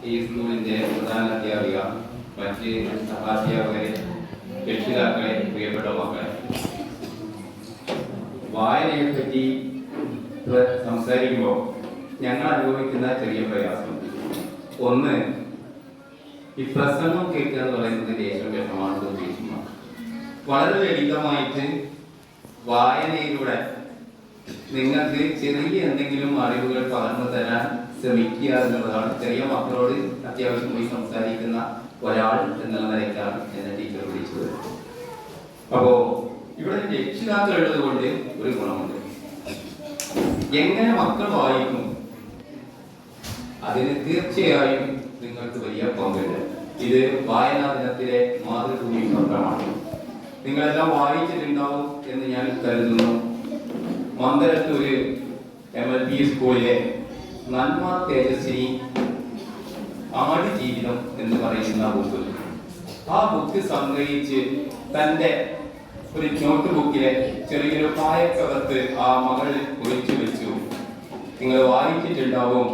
ഈ സ്കൂളിന്റെ പ്രധാന അധ്യാപിക, മറ്റ് സഹാധ്യാപകരെ, രക്ഷിതാക്കളെ, പ്രിയപ്പെട്ട മക്കളെ, വായനയെ പറ്റി സംസാരിക്കുമ്പോൾ ഞങ്ങൾ അനുഭവിക്കുന്ന ചെറിയ പ്രയാസം, ഒന്ന്, ഈ പ്രസംഗം കേൾക്കുക എന്ന് പറയുന്നത് ദേശം വിഷമാണെന്ന് ഉദ്ദേശിക്കുന്നു. വളരെ ലളിതമായിട്ട് വായനയിലൂടെ നിങ്ങൾക്ക് ചെറിയ എന്തെങ്കിലും അറിവുകൾ പകർന്നു തരാൻ ശ്രമിക്കുക എന്നുള്ളതാണ്. ചെറിയ മക്കളോട് അത്യാവശ്യം പോയി സംസാരിക്കുന്ന ഒരാൾ എന്നുള്ള നിലയ്ക്കാണ് എന്നെ ടീച്ചർ വിളിച്ചത്. അപ്പോ ഇവിടെ രക്ഷിതാക്കൾ ഉള്ളത് കൊണ്ട് ഒരു ഗുണമുണ്ട്. എങ്ങനെ മക്കൾ വായിക്കും അതിന് തീർച്ചയായും നിങ്ങൾക്ക് വലിയ പങ്കുണ്ട്. ഇത് വായനാ ദിനത്തിലെ മാതൃഭൂമി പത്രമാണ്. നിങ്ങളെല്ലാം വായിച്ചിട്ടുണ്ടാവും എന്ന് ഞാൻ കരുതുന്നു. മന്ദരത്തൂര് MLP സ്കൂളിലെ നന്മ തേജസ്വിനി ആടുജീവിതം എന്ന് പറയുന്ന ബുക്ക്, ആ ബുക്ക് സംഗ്രഹിച്ച് തന്റെ ഒരു നോട്ട് ബുക്കിലെ ചെറിയൊരു പായക്കകത്ത് ആ മകൾ ഒഴിച്ചു വെച്ചു. നിങ്ങൾ വായിച്ചിട്ടുണ്ടാവും.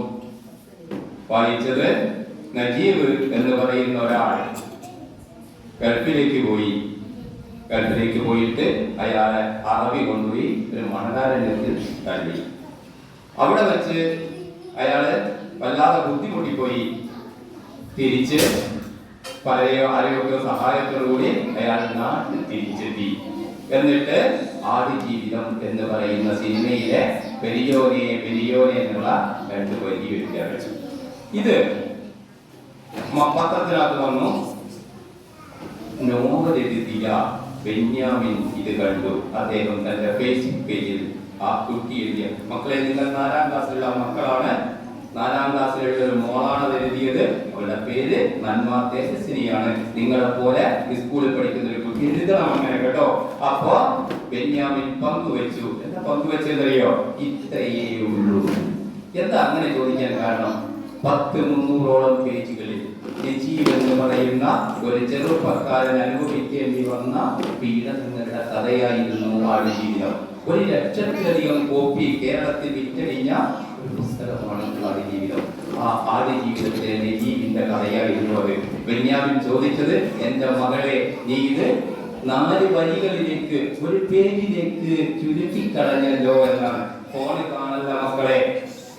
വായിച്ചത് നജീബ് എന്ന് പറയുന്ന ഒരാൾ ഗൾഫിലേക്ക് പോയിട്ട് അയാളെ അറബി കൊണ്ടുപോയി ഒരു മണലാരണ്യത്തിൽ തള്ളി. അവിടെ വെച്ച് അയാള് വല്ലാതെ ബുദ്ധിമുട്ടിപ്പോയി. തിരിച്ച് ആരെയൊക്കെ സഹായത്തോടുകൂടി അയാൾ നാട്ടിൽ തിരിച്ചെത്തി. എന്നിട്ട് ആടുജീവിതം എന്ന് പറയുന്ന സിനിമയിലെ പെരിയോനെ എന്നുള്ള 2 വരി വെച്ചു. ഇത് പത്രത്തിനകത്ത് വന്നു. നോവൽ എഴുതിയ ബെന്യാമിൻ ഇത് കണ്ടു. അദ്ദേഹം തന്റെ ഫേസ്ബുക്ക് പേജിൽ ആ കുട്ടി എഴുതിയ, മക്കളെ, നിങ്ങൾ 4ാം ക്ലാസ്സിലുള്ള മക്കളാണ്. 4ാം ക്ലാസ്സിലുള്ള ഒരു മോളാണ് എഴുതിയത്. അവളുടെ പേര് നന്മ തേജസ്വിനിയാണ്. നിങ്ങളെ പോലെ സ്കൂളിൽ പഠിക്കുന്ന ഒരു കുട്ടി എഴുതണം അങ്ങനെ, കേട്ടോ. അപ്പോ ബെന്യാമിൻ പങ്കുവെച്ചു. എന്താ പങ്കുവെച്ചെന്നറിയോ? ഇത്രയേ ഉള്ളൂ. എന്താ അങ്ങനെ ചോദിക്കാൻ കാരണം? 300ഓളം പേജുകളിൽ നജീബ് എന്ന് പറയുന്ന ഒരു ചെറുപ്പക്കാരൻ അനുഭവിക്കേണ്ടി വന്ന പീഡനങ്ങളുടെ കഥയായിരുന്നു ആടുജീവിതം. 1,00,000-ലധികം കോപ്പി കേരളത്തിൽ വിറ്റഴിഞ്ഞ ഒരു പുസ്തകമാണ് ആടുജീവിതം. ആ ആടുജീവിതത്തിലെ നജീബിന്റെ കഥയായിരുന്നു അത്. ബെന്യാമിൻ ചോദിച്ചത്, എന്റെ മകളെ, നീ ഇത് 4 വരികളിലേക്ക്, ഒരു പേജിലേക്ക് ചുരുക്കിക്കളഞ്ഞല്ലോ എന്നാണ്. ഫോണ് കാണല്ല മക്കളെ,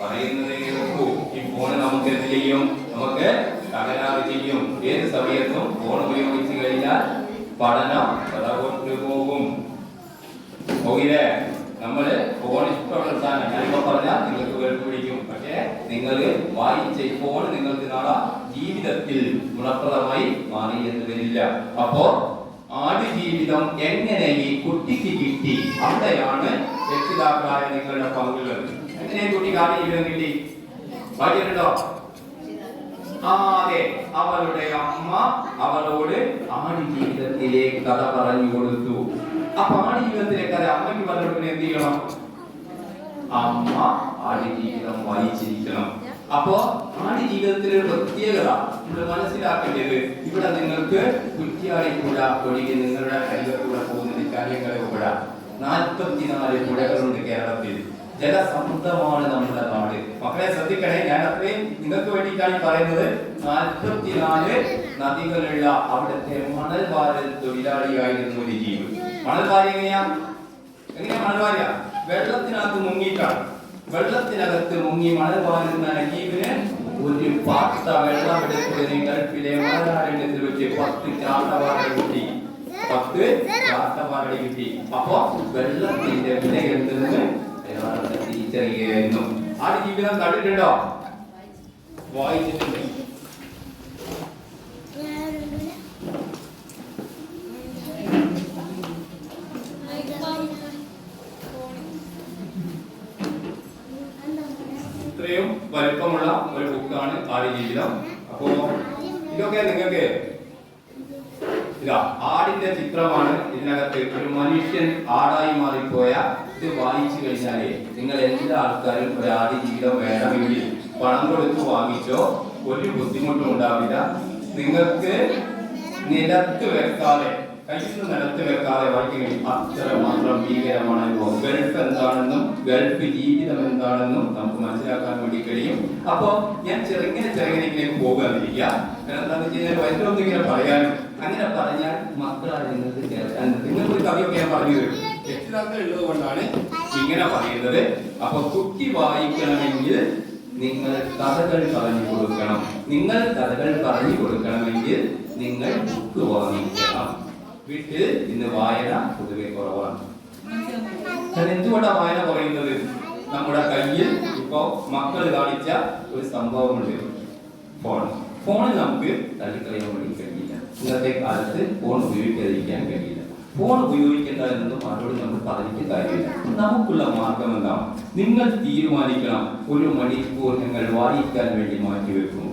പറയുന്നത് കേൾക്കൂ. ഈ ഫോണ് നമുക്ക് എന്ത് ചെയ്യും? നമുക്ക് തകരാറ് ചെയ്യും. ഏത് സമയത്തും ഫോൺ ഉപയോഗിച്ച് കഴിഞ്ഞാൽ പഠനം പോകും. പോകില്ലേ? നമ്മള് ഫോൺ ഇഷ്ടമുള്ള സാധനം ഞാനിപ്പോ പറഞ്ഞാൽ നിങ്ങൾക്ക് വെറുതെ പിടിക്കും. പക്ഷേ നിങ്ങൾ വായിച്ച ഫോൺ നിങ്ങൾക്ക് നാളെ ജീവിതത്തിൽ ഗുണപ്രദമായി മാറി എന്ന് വരില്ല. അപ്പോ ആടുജീവിതം എങ്ങനെ ഈ കുട്ടിക്ക് കിട്ടി? അവിടെയാണ് രക്ഷിതാക്കളായ നിങ്ങളുടെ പങ്കുള്ളത്. എങ്ങനെ കുട്ടിക്ക് ആടുജീവിതം കിട്ടി? വായിച്ചിട്ടുണ്ടോ? അതെ, അവളുടെ അമ്മ അവളോട് ആടുജീവിതത്തിലെ കഥ പറഞ്ഞു കൊടുത്തു. അപ്പൊ ആടുജീവിതത്തിലെ കഥ അമ്മയ്ക്ക് പറഞ്ഞു കൊടുക്കുന്ന എന്ത് ചെയ്യണം? അമ്മ ആടുജീവിതം വായിച്ചിരിക്കണം. അപ്പോ ആടുജീവിതത്തിലെ ഒരു പ്രത്യേകത നമ്മൾ മനസ്സിലാക്കേണ്ടത്, ഇവിടെ നിങ്ങൾക്ക് കുറ്റിയാടിപ്പുഴ ഒഴികെ നിങ്ങളുടെ അരികത്തൂടെ പോകുന്ന കാര്യങ്ങളെ പുഴ, 44 പുഴകളുണ്ട് കേരളത്തിൽ. ജലസമൃദ്ധമാണ് നമ്മുടെ നാട്. മക്കളെ ശ്രദ്ധിക്കണേ, ഞാൻ അത്രയും നിങ്ങൾക്ക് വേണ്ടിയിട്ടാണ് പറയുന്നത്. 44 നദികളുള്ള അവിടുത്തെ മണൽ വാരൽ തൊഴിലാളിയായിരുന്നു നജീബ്. മണൽ വാരി എങ്ങനെയാ മണൽ വാരിയ? വെള്ളത്തിനകത്ത് മുങ്ങിയിട്ടാണ്. വെള്ളത്തിനകത്ത് മുങ്ങി മണൽ വാരുന്ന നജീബിന് ഒരു പാട്ട വെള്ളം എടുത്തതിന് ഗൾഫിലെ മണലാരണ്യത്തിൽ വെച്ച് 10 ചാട്ടവാറ കിട്ടി. 10 ചാട്ടവാറ കിട്ടി. അപ്പൊ വെള്ളത്തിന്റെ വില എന്തെന്ന് തിരിച്ചറിയുകയായിരുന്നു. ആടുജീവിതം കണ്ടിട്ടുണ്ടോ? വായിച്ചിട്ടുണ്ട്. ഇത്രയും വലുപ്പമുള്ള ഒരു ബുക്കാണ് ആടുജീവിതം. അപ്പോ ഇതൊക്കെ നിങ്ങൾക്ക് ഇതാ ആടിന്റെ ചിത്രമാണ്. ഇതിനകത്ത് ഒരു മനുഷ്യൻ ആടായി മാറിപ്പോയ ഇത് വായിച്ചു കഴിഞ്ഞാലേ നിങ്ങൾ എല്ലാ ആൾക്കാരും ഒരു ആടുജീവിതം വേണമെങ്കിൽ പണം കൊടുത്ത് വാങ്ങിച്ചോ, ഒരു ബുദ്ധിമുട്ടും ഉണ്ടാവില്ല. നിങ്ങൾക്ക് നിലത്ത് വെക്കാതെ കയ്യിൽ നിന്ന് നിലത്ത് വെക്കാതെ വായിക്കുകയും അത്രമാത്രം ഭീകരമാണ് അനുഭവം. ഗൾഫ് എന്താണെന്നും ഗൾഫ് ജീവിതം എന്താണെന്നും നമുക്ക് മനസ്സിലാക്കാൻ വേണ്ടി കഴിയും. അപ്പോ ഞാൻ ചെറുങ്ങനെ പോകാതിരിക്കുക. എന്താണെന്ന് വെച്ച് കഴിഞ്ഞാൽ വൈദ്യുതി ഇങ്ങനെ പറയാനും അങ്ങനെ പറഞ്ഞാൽ മക്കളാണ് നിങ്ങൾക്ക് കേൾക്കാൻ. നിങ്ങൾക്കൊരു കവിയൊക്കെ ഞാൻ പറഞ്ഞു തരും. രക്ഷിതാക്കൾ ഉള്ളത് കൊണ്ടാണ് ഇങ്ങനെ പറയുന്നത്. അപ്പൊ കുട്ടി വായിക്കണമെങ്കിൽ നിങ്ങൾ കഥകൾ പറഞ്ഞു കൊടുക്കണം. നിങ്ങൾ കഥകൾ പറഞ്ഞു കൊടുക്കണമെങ്കിൽ നിങ്ങൾ ബുക്ക് വാങ്ങിക്കണം. വീട്ടിൽ ഇന്ന് വായന പൊതുവെ കുറവാണ്. എന്തുകൊണ്ടാണ് വായന കുറയുന്നത്? നമ്മുടെ കയ്യിൽ ഇപ്പോ മക്കൾ കാണിച്ച ഒരു സംഭവമുണ്ട്, ഫോണിൽ നമുക്ക് തള്ളിക്കളയാൻ വേണ്ടി കഴിയില്ല. ഇന്നത്തെ കാലത്ത് ഫോൺ ഉപയോഗിക്കാതിരിക്കാൻ കഴിയില്ല. ഫോൺ ഉപയോഗിക്കേണ്ട എന്നൊന്നും ആരോട് നമ്മൾ പറഞ്ഞിട്ട് കാര്യമില്ല. നമുക്കുള്ള മാർഗം എന്താണ്? നിങ്ങൾ തീരുമാനിക്കണം. 1 മണിക്കൂർ നിങ്ങൾ വായിക്കാൻ വേണ്ടി മാറ്റിവെക്കും.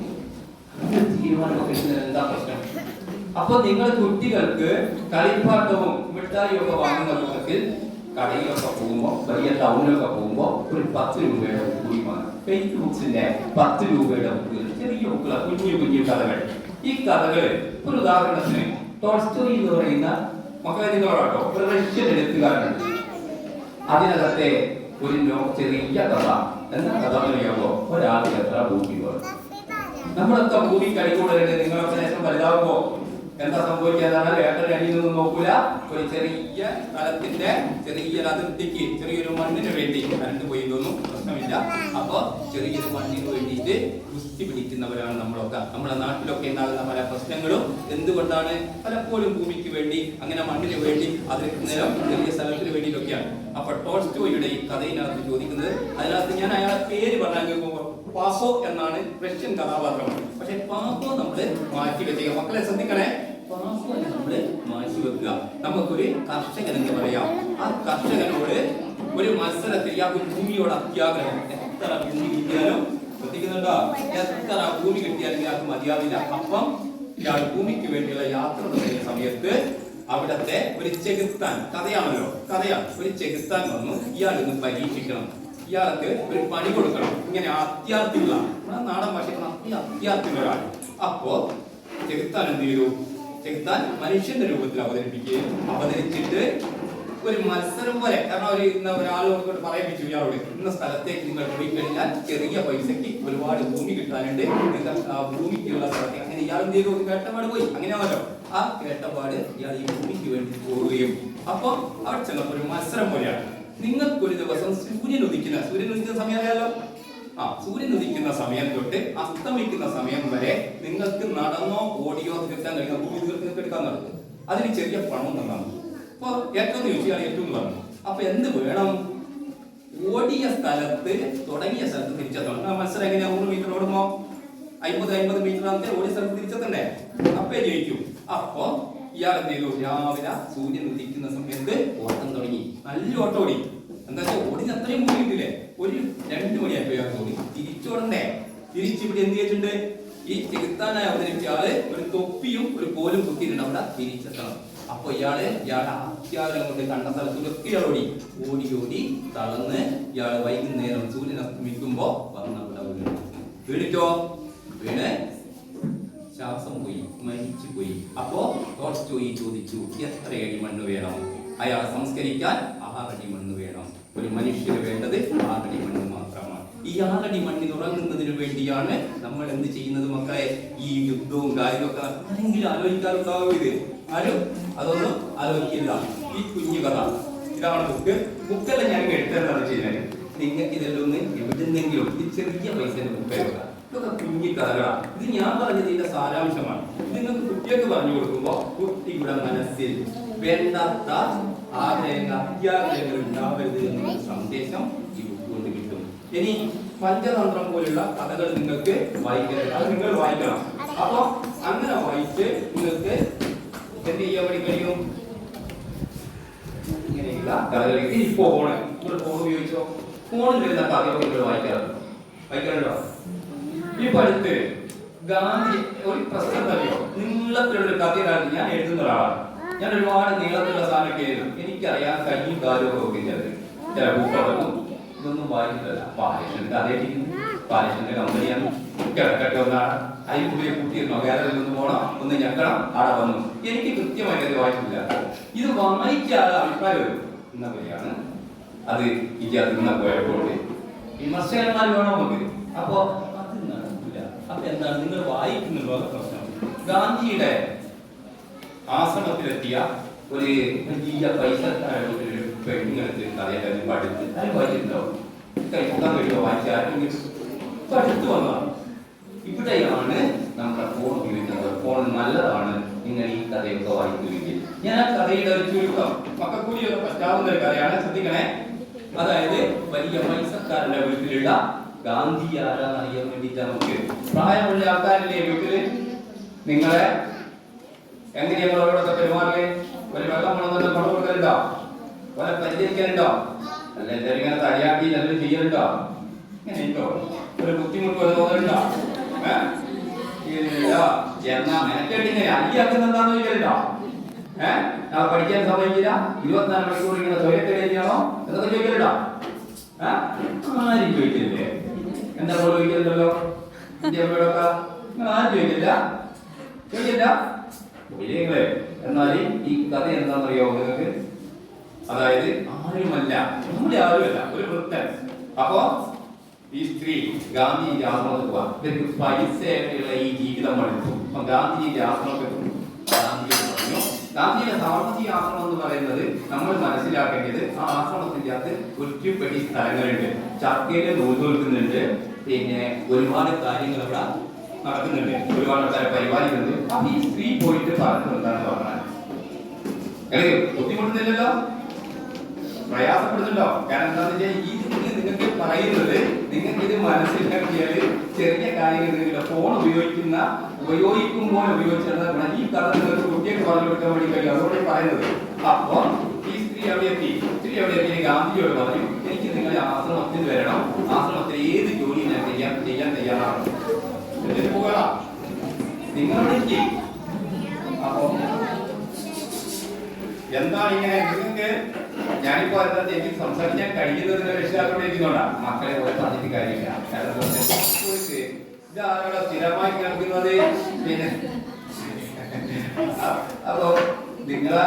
തീരുമാനമൊക്കെ എന്താ പ്രശ്നം? അപ്പൊ നിങ്ങൾ കുട്ടികൾക്ക് കളിപ്പാട്ടവും മിഠായിയും ഒക്കെ വാങ്ങുന്ന കൂട്ടത്തിൽ കടയിലൊക്കെ പോകുമ്പോ, വലിയ ടൗണിലൊക്കെ പോകുമ്പോ ഒരു 10 രൂപയുടെ കൂടി വാങ്ങും. ഫേക്ക് ബുക്സിന്റെ 10 രൂപയുടെ ബുക്കുകൾ, ചെറിയ ബുക്കുകൾ, കുഞ്ഞു കഥകൾ. ഈ കഥകള് ഒരു ഉദാഹരണത്തിന് ടോൾസ്റ്റോയി എന്ന് പറയുന്ന മക്കളെ നിങ്ങളോട്ടോ ഒരു റഷ്യൻ എഴുത്തുകാരനുണ്ട്. അതിനകത്തെ ഒരു ചെറിയ കഥ. എന്താ കഥ അറിയാമോ? ഒരാൾക്ക് എത്ര ഭൂമി വേണം. നമ്മളൊക്കെ ഭൂമി കടികൂടലുണ്ട്. നിങ്ങളൊക്കെ ശേഷം വലുതാവുമ്പോ എന്താ സംഭവിക്കാതാണ്? ഏട്ടൻ്റെ അടിയിൽ നിന്നും നോക്കൂല. ഒരു ചെറിയ സ്ഥലത്തിന്റെ ചെറിയൊരു അതിർത്തിക്ക് ചെറിയൊരു മണ്ണിന് വേണ്ടി കരണ്ട് പോയി തോന്നും, പ്രശ്നമില്ല. അപ്പൊ ചെറിയൊരു മണ്ണിന് വേണ്ടിയിട്ട് കുസ്തി പിടിക്കുന്നവരാണ് നമ്മളൊക്കെ. നമ്മുടെ നാട്ടിലൊക്കെ ഉണ്ടാകുന്ന പല പ്രശ്നങ്ങളും എന്തുകൊണ്ടാണ്? പലപ്പോഴും ഭൂമിക്ക് വേണ്ടി, അങ്ങനെ മണ്ണിന് വേണ്ടി, അതിന് നേരം ചെറിയ സ്ഥലത്തിന് വേണ്ടിയിട്ടൊക്കെയാണ്. അപ്പൊ ടോൾസ്റ്റോയുടെ ഈ കഥയിനകത്ത് ചോദിക്കുന്നത്, അതിനകത്ത് ഞാൻ അയാളെ പേര് പറഞ്ഞാൽ കേൾക്കുമ്പോൾ പാസോ എന്നാണ് റഷ്യൻ കഥാപാത്രമാണ്. പക്ഷെ പാസോ നമ്മള് മാറ്റി വെച്ചേക്കുക. മക്കളെ ശ്രദ്ധിക്കണേ, പാസോ നമ്മള് മാറ്റി വെക്കുക. നമുക്കൊരു കർഷകൻ എന്ന് പറയാം. ആ കർഷകനോട് ഒരു മത്സരത്തിൽ ഇയാൾക്ക് ഭൂമിയോട് അത്യാഗ്രഹം. എത്ര ഭൂമി കിട്ടിയാലും, ശ്രദ്ധിക്കുന്നുണ്ടോ? എത്ര ഭൂമി കിട്ടിയാലും ഇയാൾക്ക് മതിയാവില്ല. അപ്പം ഇയാൾ ഭൂമിക്ക് വേണ്ടിയുള്ള യാത്ര തുടങ്ങിയ സമയത്ത് അവിടത്തെ ഒരു ചെകുത്താൻ, കഥയാണല്ലോ, കഥയാണ്, ഒരു ചെകുത്താൻ വന്നു ഇയാൾ ഇന്ന് പരീക്ഷിക്കണം, ഇയാൾക്ക് ഒരു പണി കൊടുക്കണം. ഇങ്ങനെ അത്യാർത്ഥിയുള്ള നാടൻ ഭാഷയിൽ അത്യാർത്ഥിയുള്ള ഒരാൾ. അപ്പോ ചെകുത്താൻ എന്ത് ചെയ്തു? ചെകുത്താൻ മനുഷ്യന്റെ രൂപത്തിൽ അവതരിച്ചിട്ട് ഒരു മത്സരം പോലെ, കാരണം ഒരാളോട് പറയിപ്പിച്ചു ഇയാളോട്, ഇന്ന സ്ഥലത്തേക്ക് നിങ്ങൾ പോയി കഴിഞ്ഞാൽ ചെറിയ പൈസക്ക് ഒരുപാട് ഭൂമി കിട്ടാനുണ്ട്, നിങ്ങൾ ആ ഭൂമിക്കുള്ള സ്ഥലത്തേക്ക്. അങ്ങനെ ഇയാൾ എന്ത് ചെയ്തു? കേട്ടപാട് പോയി. അങ്ങനെയാണല്ലോ, ആ കേട്ടപാട് ഇയാൾ ഈ ഭൂമിക്ക് വേണ്ടി പോവുകയും. അപ്പൊ അവിടെ ചെന്നപ്പോ ഒരു മത്സരം പോലെയാണ്. നിങ്ങൾക്കൊരു ദിവസം സൂര്യൻ ഉദിക്കുന്ന സമയം അറിയാലോ? സൂര്യൻ ഉദിക്കുന്ന സമയം തൊട്ട് അസ്തമിക്കുന്ന സമയം വരെ നിങ്ങൾക്ക് നടന്നോ ഓടിയോ തീർക്കാൻ കഴിയുന്ന ഭൂമി എടുക്കാൻ നടക്കും. അതിന് ചെറിയ പണം തന്നാണ്. അപ്പൊ ഏറ്റവും ചോദിച്ചാൽ ഏറ്റവും പറഞ്ഞു. അപ്പൊ എന്ത് വേണം? ഓടിയ സ്ഥലത്ത് തുടങ്ങിയ സ്ഥലത്ത് തിരിച്ചെത്തണം. മത്സരം എങ്ങനെയാ? 100 മീറ്റർ ഓടുമ്പോ 50 മീറ്റർ ആണെങ്കിൽ ഓടിയ സ്ഥലത്ത് തിരിച്ചെത്തണ്ടേ? അപ്പേ ജയിക്കും. അപ്പൊ ഇയാൾ എന്ത് ചെയ്തു? രാവിലെ സൂര്യൻ ഉദിക്കുന്ന സമയത്ത് ഓട്ടം തുടങ്ങി. നല്ല ഓട്ടം ഓടി. എന്താ വെച്ചാൽ ഓടിന് അത്രയും ഭൂമി കിട്ടില്ലേ? ഒരു 2 മണിയായപ്പോ ഇയാൾ ഓടി. തിരിച്ചോടണ്ടേ? തിരിച്ചിവിടെ എന്ത് ചെയ്തിട്ടുണ്ട്? ഈ ചെകുത്താനായി അവതരിച്ച ആള് ഒരു തൊപ്പിയും ഒരു കോലും കുത്തിയിട്ടുണ്ട്. അവിടെ തിരിച്ചെത്തണം. അപ്പൊ ഇയാളെ അത്യാഗ്രഹം കൊണ്ട് കണ്ട സ്ഥലത്തൊക്കെ ഇയാൾ ഓടി തളർന്ന് ഇയാള് വൈകുന്നേരം സൂര്യൻ അസ്തമിക്കുമ്പോ വന്ന അവിടെ വീണിട്ടോ? വീണ് ശ്വാസം പോയി, മരിച്ചു പോയി. അപ്പോ ടോൾസ്റ്റോയി ചോദിച്ചു, എത്ര അടി മണ്ണ് വേണം? അയാളെ സംസ്കരിക്കാൻ 6 അടി മണ്ണ് വേണം. ഒരു മനുഷ്യന് വേണ്ടത് 6 അടി മണ്ണ് മാത്രമാണ്. ഈ 6 അടി മണ്ണിൽ ഉറങ്ങുന്നതിന് വേണ്ടിയാണ് നമ്മൾ എന്ത് ചെയ്യുന്നത് മക്കളെ? ഈ യുദ്ധവും കാര്യമൊക്കെ ആരെങ്കിലും ആലോചിക്കാറുണ്ടാവും? ഇത് ആരും അതൊന്നും ആലോചിക്കില്ല. ഈ കുഞ്ഞു കഥ ഇതാണ് ബുക്കെല്ലാം ഞാൻ എടുത്തതെന്ന് വെച്ചാൽ നിങ്ങൾക്ക് ഇതെല്ലാം ഒന്ന് എവിടുന്നെങ്കിലും ഈ ചെറിയ പൈസന്റെ ബുക്ക് എടുക്കാം. ഇതൊക്കെ കുഞ്ഞി കഥകളാണ്. ഇത് ഞാൻ പറഞ്ഞത് ഇതിന്റെ സാരാംശമാണ്. നിങ്ങൾക്ക് കുട്ടികൾക്ക് പറഞ്ഞു കൊടുക്കുമ്പോൾ കുട്ടിയുടെ മനസ്സിൽ വേണ്ടാത്ത അത്യാഗ്രഹങ്ങൾ ഉണ്ടാവരുത് എന്നുള്ള സന്ദേശം ഈ ബുക്ക് കൊണ്ട് കിട്ടും. ഇനി പഞ്ചതന്ത്രം പോലുള്ള കഥകൾ നിങ്ങൾക്ക് വായിക്കരുത്. അത് നിങ്ങൾ വായിക്കണം. അപ്പൊ അങ്ങനെ വായിച്ച് നിങ്ങൾക്ക് എന്ത് ചെയ്യാൻ വേണ്ടി കഴിയും? ഇങ്ങനെയുള്ള കഥകളിലേക്ക് ഈ ഫോൺ ഉപയോഗിച്ചോ? ഫോണിൽ വരുന്ന കഥകളൊക്കെ നിങ്ങൾ വായിക്കാറുണ്ടോ? ഈ പഠിത്ത് ഗാന്ധി ഒരു പ്രശ്നം അറിയോ? നീളത്തിലുള്ള കഥയാണ് ഞാൻ എഴുതുന്ന ഒരാളാണ്. ഞാൻ ഒരുപാട് നീളത്തിലുള്ള സാധനമൊക്കെ എഴുതും. എനിക്കറിയാം കയ്യും കാലും ഒക്കെ ചില ബുക്കൊന്നും ഇതൊന്നും വായിക്കില്ല. പാലേഷന്റെ കഥയായിരിക്കും. പാലേഷന്റെ കമ്പനിയാണ്. കിടക്കട്ടെ ഒന്നാണ് അതിനുള്ളിൽ കൂട്ടിയിരുന്നോ ഗാലറിയിൽ നിന്ന് പോകണം, ഒന്ന് ഞെക്കണം, അവിടെ വന്നു. എനിക്ക് കൃത്യമായിട്ട് അത് വായിക്കില്ല. ഇത് വായിക്കാതെ അഭിപ്രായം വരും എന്ന വഴിയാണ് അത് ഇല്ലാത്ത കുഴപ്പമുണ്ട്. വിമർശകന്മാർ വേണം നമുക്ക്. അപ്പോ അത് നടക്കില്ല. അപ്പൊ എന്താണ് നിങ്ങൾ വായിക്കുന്നുണ്ടോ പ്രശ്നം? ഗാന്ധിയുടെ ആശ്രമത്തിലെത്തിയ ഒരു വലിയ പൈസക്കാരുടെ പെണ്ണുങ്ങൾക്ക് കഥയെല്ലാം പഠിത്ത് അത് വായിച്ചിട്ടുണ്ടാവും. കൈപ്പൊക്കാൻ കഴിയുമോ? വായിച്ചാൽ പഠിത്തു വന്നതാണ്. ഇവിടെയാണ് നമ്മുടെ ഫോൺ ഉപയോഗിക്കുന്നത്. ഫോൺ നല്ലതാണ് നിങ്ങൾ ഈ കഥയൊക്കെ വായിക്കുമെങ്കിൽ. ഞാൻ ആ കഥയുടെ ഒരു ചുരുക്കം മക്കൾക്കൂടിയൊക്കെ പറ്റാവുന്ന ഒരു കഥയാണ്, ശ്രദ്ധിക്കണേ. അതായത് വലിയ പൈസക്കാരന്റെ വീട്ടിലുള്ള ഗാന്ധി ആരാന്ന് അറിയാൻ വേണ്ടിയിട്ട് നമുക്ക് പ്രായമുള്ള ആൾക്കാരില്ലേ വീട്ടില്, നിങ്ങളെ എങ്ങനെയാ അവരോടൊക്കെ പെരുമാറില്ലേ? ഒരു വെള്ളം വേണമെന്ന് പണം കൊടുക്കലുണ്ടോ? ഓരെ പരിചരിക്കാനുണ്ടോ? അല്ല എല്ലാവരും ഇങ്ങനെ തടിയാക്കി നല്ലൊരു ചെയ്യലുണ്ടോ? ഇങ്ങനെ ഉണ്ടോ? ഒരു ബുദ്ധിമുട്ട് പോലെ തോന്നലുണ്ടോ? എന്നാ മെനക്കെട്ടിങ്ങനെ അല്ലിയാക്കുന്ന എന്താന്ന് ചോദിക്കലുണ്ടോ? പഠിക്കാൻ സമയമില്ല, 24 മണിക്കൂർ ഇങ്ങനെ തൊഴിലെടുക്കുകയാണോ എന്നൊക്കെ ചോദിക്കലുണ്ടോ? ആരും ചോദിക്കില്ലേ? എന്താ പോലെ ചോദിക്കലുണ്ടല്ലോ ഇന്ത്യയോടൊക്കെ. നിങ്ങൾ ആരും ചോദിക്കില്ല, ചോദിക്കില്ല. വിജയങ്ങളെ, എന്നാൽ ഈ കഥ എന്താണെന്നറിയോ നിങ്ങൾക്ക്? അതായത് ആരുമല്ല, നമ്മുടെ ആരുമല്ല, ഒരു വൃദ്ധൻ. അപ്പോ ഈ സ്ത്രീ ഗാന്ധിജിന്റെ ആശ്രമത്തിൽ പോവാ. ഇവർക്ക് പൈസയായിട്ടുള്ള ഈ ജീവിതം മടുത്തു. അപ്പൊ ഗാന്ധിജിന്റെ ആശ്രമത്തിൽ പറഞ്ഞു. ഗാന്ധിജിയുടെ സാമ്പത്തിക ആശ്രമം എന്ന് പറയുന്നത് നമ്മൾ മനസ്സിലാക്കേണ്ടത്, ആ ആശ്രമത്തിന്റെ അകത്ത് ഒറ്റപ്പെടി സ്ഥലങ്ങളുണ്ട്, ചർക്കയില് നൂൽ തോൽക്കുന്നുണ്ട്, പിന്നെ ഒരുപാട് കാര്യങ്ങൾ അവിടെ നടക്കുന്നുണ്ട്, ഒരുപാട് ആൾക്കാരെ പരിപാലിക്കുന്നുണ്ട്. അപ്പൊ ഈ സ്ത്രീ പോയിട്ട് പറഞ്ഞത് എന്താണെന്ന് പറഞ്ഞാൽ, ബുദ്ധിമുട്ടുന്നില്ലല്ലോ, പ്രയാസപ്പെടുന്നുണ്ടോ? കാരണം എന്താണെന്ന് വെച്ചാൽ ഈ നിങ്ങൾക്ക് പറയുന്നത്, നിങ്ങൾക്ക് ഇത് മനസ്സിലാക്കിയാൽ ചെറിയ കാര്യങ്ങൾ ഫോൺ ഉപയോഗിക്കുമ്പോൾ ഉപയോഗിച്ചിരുന്ന ഈ കഥ നിങ്ങൾക്ക് കുട്ടിയൊക്കെ പറഞ്ഞു കൊടുക്കാൻ വേണ്ടി കഴിയും. അതുകൊണ്ട് പറയുന്നത്. അപ്പൊ ഈ സ്ത്രീ അവിടെ എത്തി. ഗാന്ധിജിയോട് പറഞ്ഞു, എനിക്ക് നിങ്ങളെ ആശ്രമത്തിൽ വരണം, ആശ്രമത്തിൽ ഏത് ജോലി ഞാൻ ചെയ്യാൻ തയ്യാറാണ്, പോകണം, നിങ്ങളോട്. അപ്പൊ എന്താണ് ഇങ്ങനെ നിങ്ങൾക്ക് ഞാനിപ്പോ എനിക്ക് സംസാരിക്കാൻ കഴിയുന്നതിന് രക്ഷിതാക്കളോടിരിക്കുന്നോണ്ടാ. മക്കളെ പോലെ പറഞ്ഞിട്ട് കാര്യമില്ല. ഇതാരോടെ സ്ഥിരമായി കേൾക്കുന്നത്? പിന്നെ അപ്പൊ നിങ്ങളെ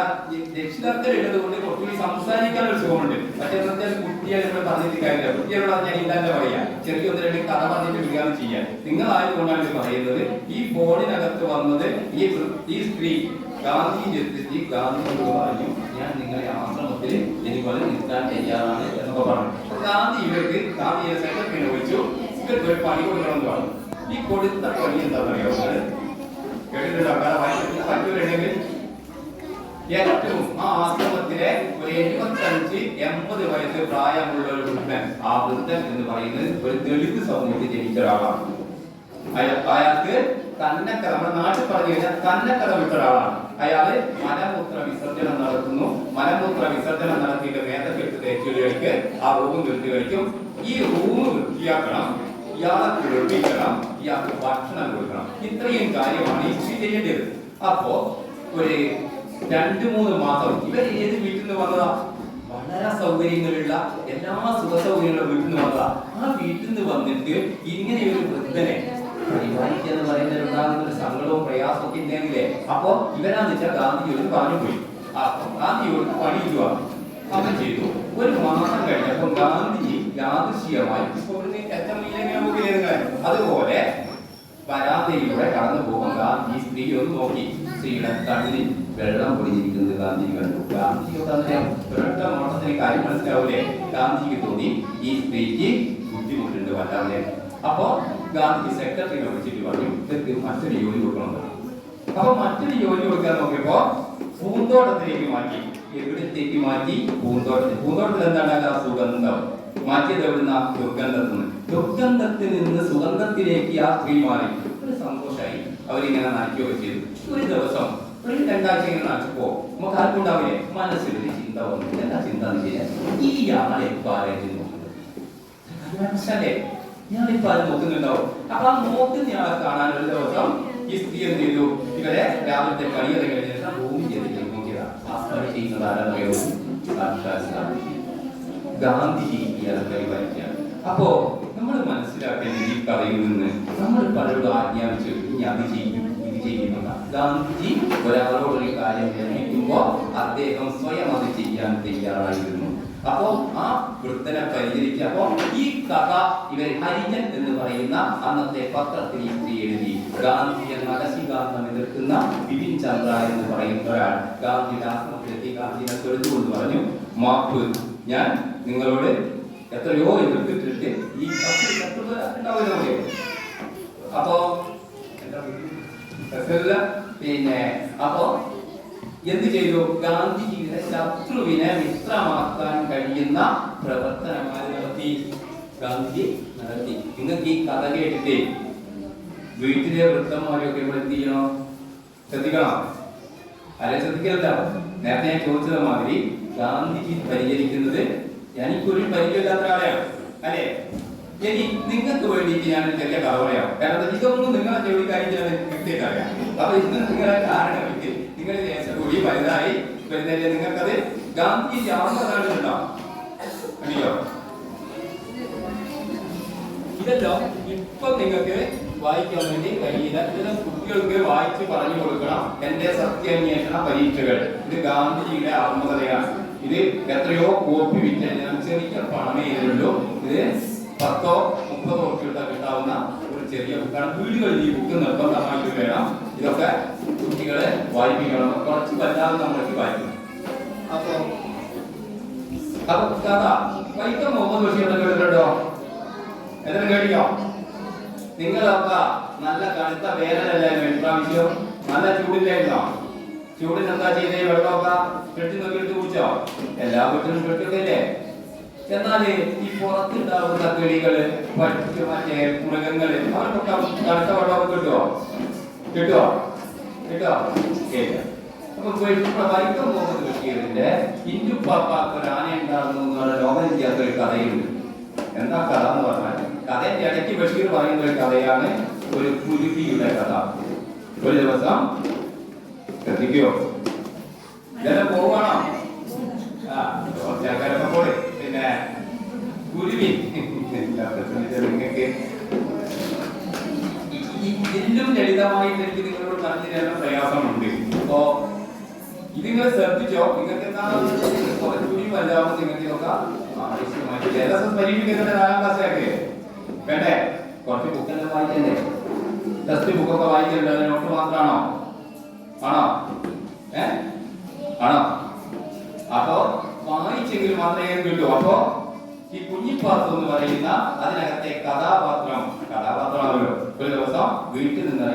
രക്ഷിതാക്കൾ ഉള്ളത് കൊണ്ട് കുറച്ചുകൂടി സംസാരിക്കാൻ ഒരു സുഖമുണ്ട്. പക്ഷെ എന്താ വെച്ചാൽ കുട്ടികളെ പറഞ്ഞിട്ട് കാര്യമില്ല. കുട്ടികളോട് ഞാൻ ഇല്ലാതെ പറയാ, ചെറിയ ഒന്ന് രണ്ട് കഥ പറഞ്ഞിട്ട് വിളിക്കാതെ ചെയ്യാൻ. നിങ്ങളായതുകൊണ്ടാണ് പറയുന്നത്. ഈ ഫോണിനകത്ത് വന്നത് ഈ സ്ത്രീ ഗാന്ധിജി ഗാന്ധിജിയോട് പറഞ്ഞു, ഞാൻ നിങ്ങളെ ആശ്രമത്തിൽ എനിക്കൊരു നിർത്താൻ തയ്യാറാണ് എന്നൊക്കെ പറഞ്ഞു. ഗാന്ധിയുടെ സെക്രട്ടറിനെ വിളിച്ചു, ഇവർക്ക് ഒരു പണി കൊടുക്കണമെന്ന് പറഞ്ഞു. ഈ കൊടുത്ത പണി എന്താണെന്നറിയോ? കേട്ടിട്ടുണ്ടോ? പറ്റൂരുണ്ടെങ്കിൽ ഏറ്റവും ആ ആശ്രമത്തിലെ ഒരു 75-80 വയസ്സ് പ്രായമുള്ള ഒരു വൃദ്ധൻ. ആ വൃദ്ധൻ എന്ന് പറയുന്നത് ഒരു ദളിത് സമൂഹത്തിൽ ജനിച്ച ഒരാളാണ്. അയാൾക്ക് കന്നക്കട, നമ്മുടെ നാട്ടിൽ പറഞ്ഞു കഴിഞ്ഞാൽ കന്നക്കട വിട്ട ഒരാളാണ്. അയാള് മലമൂത്ര വിസർജനം നടത്തുന്നു. മലമൂത്ര വിസർജനം നടത്തിയിട്ട് മേത്തക്കെട്ട് തേച്ചുകൾക്ക് ആ റൂം വൃത്തികൾക്കും. ഈ റൂം വൃത്തിയാക്കണം, ഇയാളെ കുളിപ്പിക്കണം, ഇയാൾക്ക് ഭക്ഷണം കൊടുക്കണം. ഇത്രയും കാര്യമാണ് ഈ സ്ത്രീ ചെയ്യേണ്ടത്. അപ്പോ ഒരു 2-3 മാസം ഇവർ ഏത് വീട്ടിൽ നിന്ന് വന്നതാ? വളരെ സൗകര്യങ്ങളുള്ള എല്ലാ സുഖ സൗകര്യങ്ങളും വീട്ടിൽ നിന്ന് വന്നതാ. ആ വീട്ടിൽ നിന്ന് വന്നിട്ട് ഇങ്ങനെ ഒരു വൃദ്ധനെ പരിപാലിക്കുക എന്ന് പറയുന്നത് ഉണ്ടാകുന്ന ഒരു സങ്കടവും പ്രയാസവും ഒക്കെ ഉണ്ടെങ്കിലേ. അപ്പൊ ഇവരാന്ന് വെച്ചാൽ ഗാന്ധിജിയോട് പറഞ്ഞു പോയി. അപ്പൊ ഗാന്ധിയോട് പണിയുക അവൻ ചെയ്തു. ഒരു മാസം കഴിഞ്ഞപ്പോൾ ഗാന്ധിജി യാദൃശ്ചികമായി അതുപോലെ വരാന്തയിലൂടെ കടന്നു പോകും ഗാന്ധി സ്ത്രീ ഒന്ന് നോക്കി. സ്ത്രീയുടെ കണ്ണിൽ വെള്ളം പൊടിഞ്ഞിരിക്കുന്നത് ഗാന്ധിജി കണ്ടു. ഗാന്ധിജിയോട് ഒരൊറ്റ നോട്ടത്തിന് കാര്യം മനസ്സിലാവൂലേ? ഗാന്ധിജിക്ക് തോന്നി ഈ സ്ത്രീക്ക് ബുദ്ധിമുട്ടുണ്ട് വല്ലാതെ. അപ്പൊ ഗാന്ധി സെക്രട്ടറിനെ വിളിച്ചിട്ട് പറഞ്ഞു, ഇവർക്ക് മറ്റൊരു ജോലി കൊടുക്കണം. അപ്പൊ മറ്റൊരു ജോലി കൊടുക്കാൻ നോക്കിയപ്പോ പൂന്തോട്ടത്തിലേക്ക് മാറ്റി. എവിടത്തേക്ക് മാറ്റി? പൂന്തോട്ടത്തിൽ. പൂന്തോട്ടത്തിൽ എന്താണ്? സുഗന്ധം. മാറ്റിയത് എവിടുന്ന? ദുർഗന്ധത്തിൽ നിന്ന് സുഗന്ധത്തിലേക്ക് ആ സ്ത്രീ മാറി. ഒരു സന്തോഷമായി. അവരിങ്ങനെ നനയ്ക്കുകയൊക്കെ ചെയ്തു. ഒരു ദിവസം ഒരു 2 ആഴ്ച ഇങ്ങനെ നനച്ചപ്പോ നമുക്ക് ആർക്കുണ്ടാവില്ലേ മനസ്സിലൊരു ചിന്ത വന്നു. എന്താ ചിന്ത എന്ന് ചെയ്യാൻ? ഈ ആളെ ആരായിട്ട് നോക്കുന്നത്? ഞാനിപ്പോ അത് നോക്കുന്നുണ്ടാവും. അപ്പൊ ആ നോക്കുന്ന ആളെ കാണാൻ ഒരു ദിവസം ഈ സ്ത്രീ എന്ത് ചെയ്തു? ഇവരെ രാവിലത്തെ പണിയൊക്കെ കഴിഞ്ഞ റൂം ചെയ്തിട്ട് നോക്കിയതാ. ആ പണി ചെയ്യുന്നത് ആരാന്നറിയോ? ഗാന്ധിജി ഇയാളെ പരിപാലിക്കുകയാണ്. അപ്പോ നമ്മൾ മനസ്സിൽ മനസ്സിലാക്കേണ്ടത് ഈ കഥയിൽ നിന്ന് നമ്മൾ പലരോടും ആജ്ഞാപിച്ചു ഇനി അത് ചെയ്യും ഇത് ചെയ്യുന്നില്ല. ഗാന്ധിജി ഒരാളോടൊരു കാര്യം നിർമ്മിക്കുമ്പോൾ അദ്ദേഹം സ്വയം അത് ചെയ്യാൻ തയ്യാറായിരുന്നു. അപ്പോ ആ വൃദ്ധനെ പരിചരിച്ച് അപ്പോ ഈ കഥ ഇവർ ഹരിജൻ എന്ന് പറയുന്ന അന്നത്തെ പത്രത്തിൽ എഴുതി. ഗാന്ധി എന്ന അലസികാന്തം എതിർക്കുന്ന ബിപിൻ ചന്ദ്ര എന്ന് പറയുന്ന ഒരാൾ ഗാന്ധിയുടെ ആശ്രമത്തിലെത്തി ഗാന്ധിനെ തൊഴുതുകൊണ്ട് പറഞ്ഞു, മാപ്പ്, ഞാൻ നിങ്ങളോട് എത്രയോ എതിർത്തിട്ട് ഈ ഉണ്ടാവില്ലേ. അപ്പോ പിന്നെ അപ്പോ എന്ത് ചെയ്തു? ഗാന്ധിജിയുടെ ശത്രുവിനെ മിത്രമാക്കാൻ കഴിയുന്ന പ്രവർത്തനങ്ങൾ നടത്തി. ഗാന്ധിജി നടത്തി. നിങ്ങൾക്ക് ഈ കഥ കേട്ടിട്ട് വീട്ടിലെ വൃദ്ധന്മാരെയൊക്കെ ഇവിടെ എന്ത് ചെയ്യണോ? ശ്രദ്ധിക്കണം. അല്ലെ ശ്രദ്ധിക്കലല്ല. നേരത്തെ ഞാൻ ചോദിച്ചത് മാതിരി ഗാന്ധിജി പരിചരിക്കുന്നത് എനിക്കൊരു പരിചയമില്ലാത്ത ആളെയാണ് അല്ലെ. ഇനി നിങ്ങൾക്ക് വേണ്ടിയിട്ട് ഞാൻ ചെറിയ കഥ പറയാം. കാരണം ഇതൊന്നും നിങ്ങളെ ജോലിക്കാരിക്കാൻ കൃത്യമായിട്ട് അറിയാം. അപ്പൊ ഇത് നിങ്ങളെ കാരണം നിങ്ങൾ കൂടി വലുതായി വരുന്നതിൽ നിങ്ങൾക്കത് ഗാന്ധിജി ആർന്നതാണുണ്ടോ അറിയോ? ഇതല്ലോ ഇപ്പൊ നിങ്ങൾക്ക് വായിക്കാൻ വേണ്ടി കഴിയില്ല. ഇത് കുട്ടികൾക്ക് വായിച്ച് പറഞ്ഞു കൊടുക്കണം. എന്റെ സത്യാന്വേഷണ പരീക്ഷകൾ, ഇത് ഗാന്ധിജിയുടെ ആത്മകഥയാണ്. ഇത് എത്രയോ കോപ്പി വിറ്റ് ചെറിയ പണമേ ഇതിലുള്ളൂ. ഇത് 10-30 കോപ്പിയുടെ കിട്ടാവുന്ന ഒരു ചെറിയ ബുക്കാണ്. വീടുകളിൽ ഈ ബുക്ക് നിർബന്ധമായിട്ട് വേണം. ഇതൊക്കെ കുട്ടികളെ വായിപ്പിക്കണം. കുറച്ച് വല്ലാതെ നമ്മൾക്ക് വായിക്കണം. അപ്പൊ കഥ വൈക്കം മുഹമ്മദ് ബഷീർ കേട്ടിട്ടുണ്ടോ? എത്ര കേട്ടിയോ? നിങ്ങളൊക്കെ നല്ല കടുത്ത വേനലല്ലായിരുന്നു ഇപ്രാവശ്യം? നല്ല ചൂടില്ലായിരുന്നോ? ചൂടിന് എന്താ ചെയ്തേ? വെള്ളമൊക്കെ ഫ്രിഡ്ജിൽ നോക്കി എടുത്ത് കുടിച്ചോ? എല്ലാ വീട്ടിലും ഫ്രിഡ്ജൊക്കെ അല്ലേ? എന്നാല് ഈ പുറത്തുണ്ടാവുന്ന കിളികള്, മറ്റേ മൃഗങ്ങള്, അവർക്കൊക്കെ തണുത്ത വെള്ളമൊക്കെ കിട്ടുമോ? കിട്ടുമോ? അപ്പൊ വൈക്കം മുഹമ്മദ് ബഷീറിന്റെ ഇന്ദുപ്പാപ്പാക്ക് ഒരു ആന ഉണ്ടാകുന്നു എന്നുള്ള ലോകം ചെയ്യാത്ത ഒരു കഥയുണ്ട്. എന്താ കഥ എന്ന് പറഞ്ഞാൽ, കഥയുടെ ഇടയ്ക്ക് ബഷീർ പറയുന്ന ഒരു കഥയാണ് ഒരു കുരുവിയുടെ കഥ. ഒരു ദിവസം ശ്രദ്ധിക്കോ, ഇതെല്ലാം പോകണം. ആൾക്കാരൊക്കെ പോയി. പിന്നെ കുരുവി നിങ്ങൾക്ക് ഇതിലും ലളിതമായിട്ട് എനിക്ക് നിങ്ങളോട് പറഞ്ഞു തരാൻ പ്രയാസമുണ്ട്. അപ്പോ ഇതിങ്ങൾ ശ്രദ്ധിച്ചോ. നിങ്ങൾക്ക് എന്താ കുരുവി വല്ലാമോ? നിങ്ങൾക്ക് നോക്കാം. പരീക്ഷിക്കുന്നത് 4ാം ക്ലാസ്സിലൊക്കെ വേണ്ടേ? കുറച്ച് ബുക്കെല്ലാം വായിക്കണ്ടേ? ടെസ്റ്റ് ബുക്കൊക്കെ വായിക്കണ്ടേ? നോട്ട് മാത്രമാണോ? ആണോ? ആണോ? അപ്പോ വായിച്ചെങ്കിൽ മാത്രമേ കിട്ടൂ. അപ്പോ ഈ കുഞ്ഞിപ്പാത്രം എന്ന് പറയുന്ന അതിനകത്തെ കഥാപാത്രമാണല്ലോ. ഒരു ദിവസം വീട്ടിൽ നിന്ന്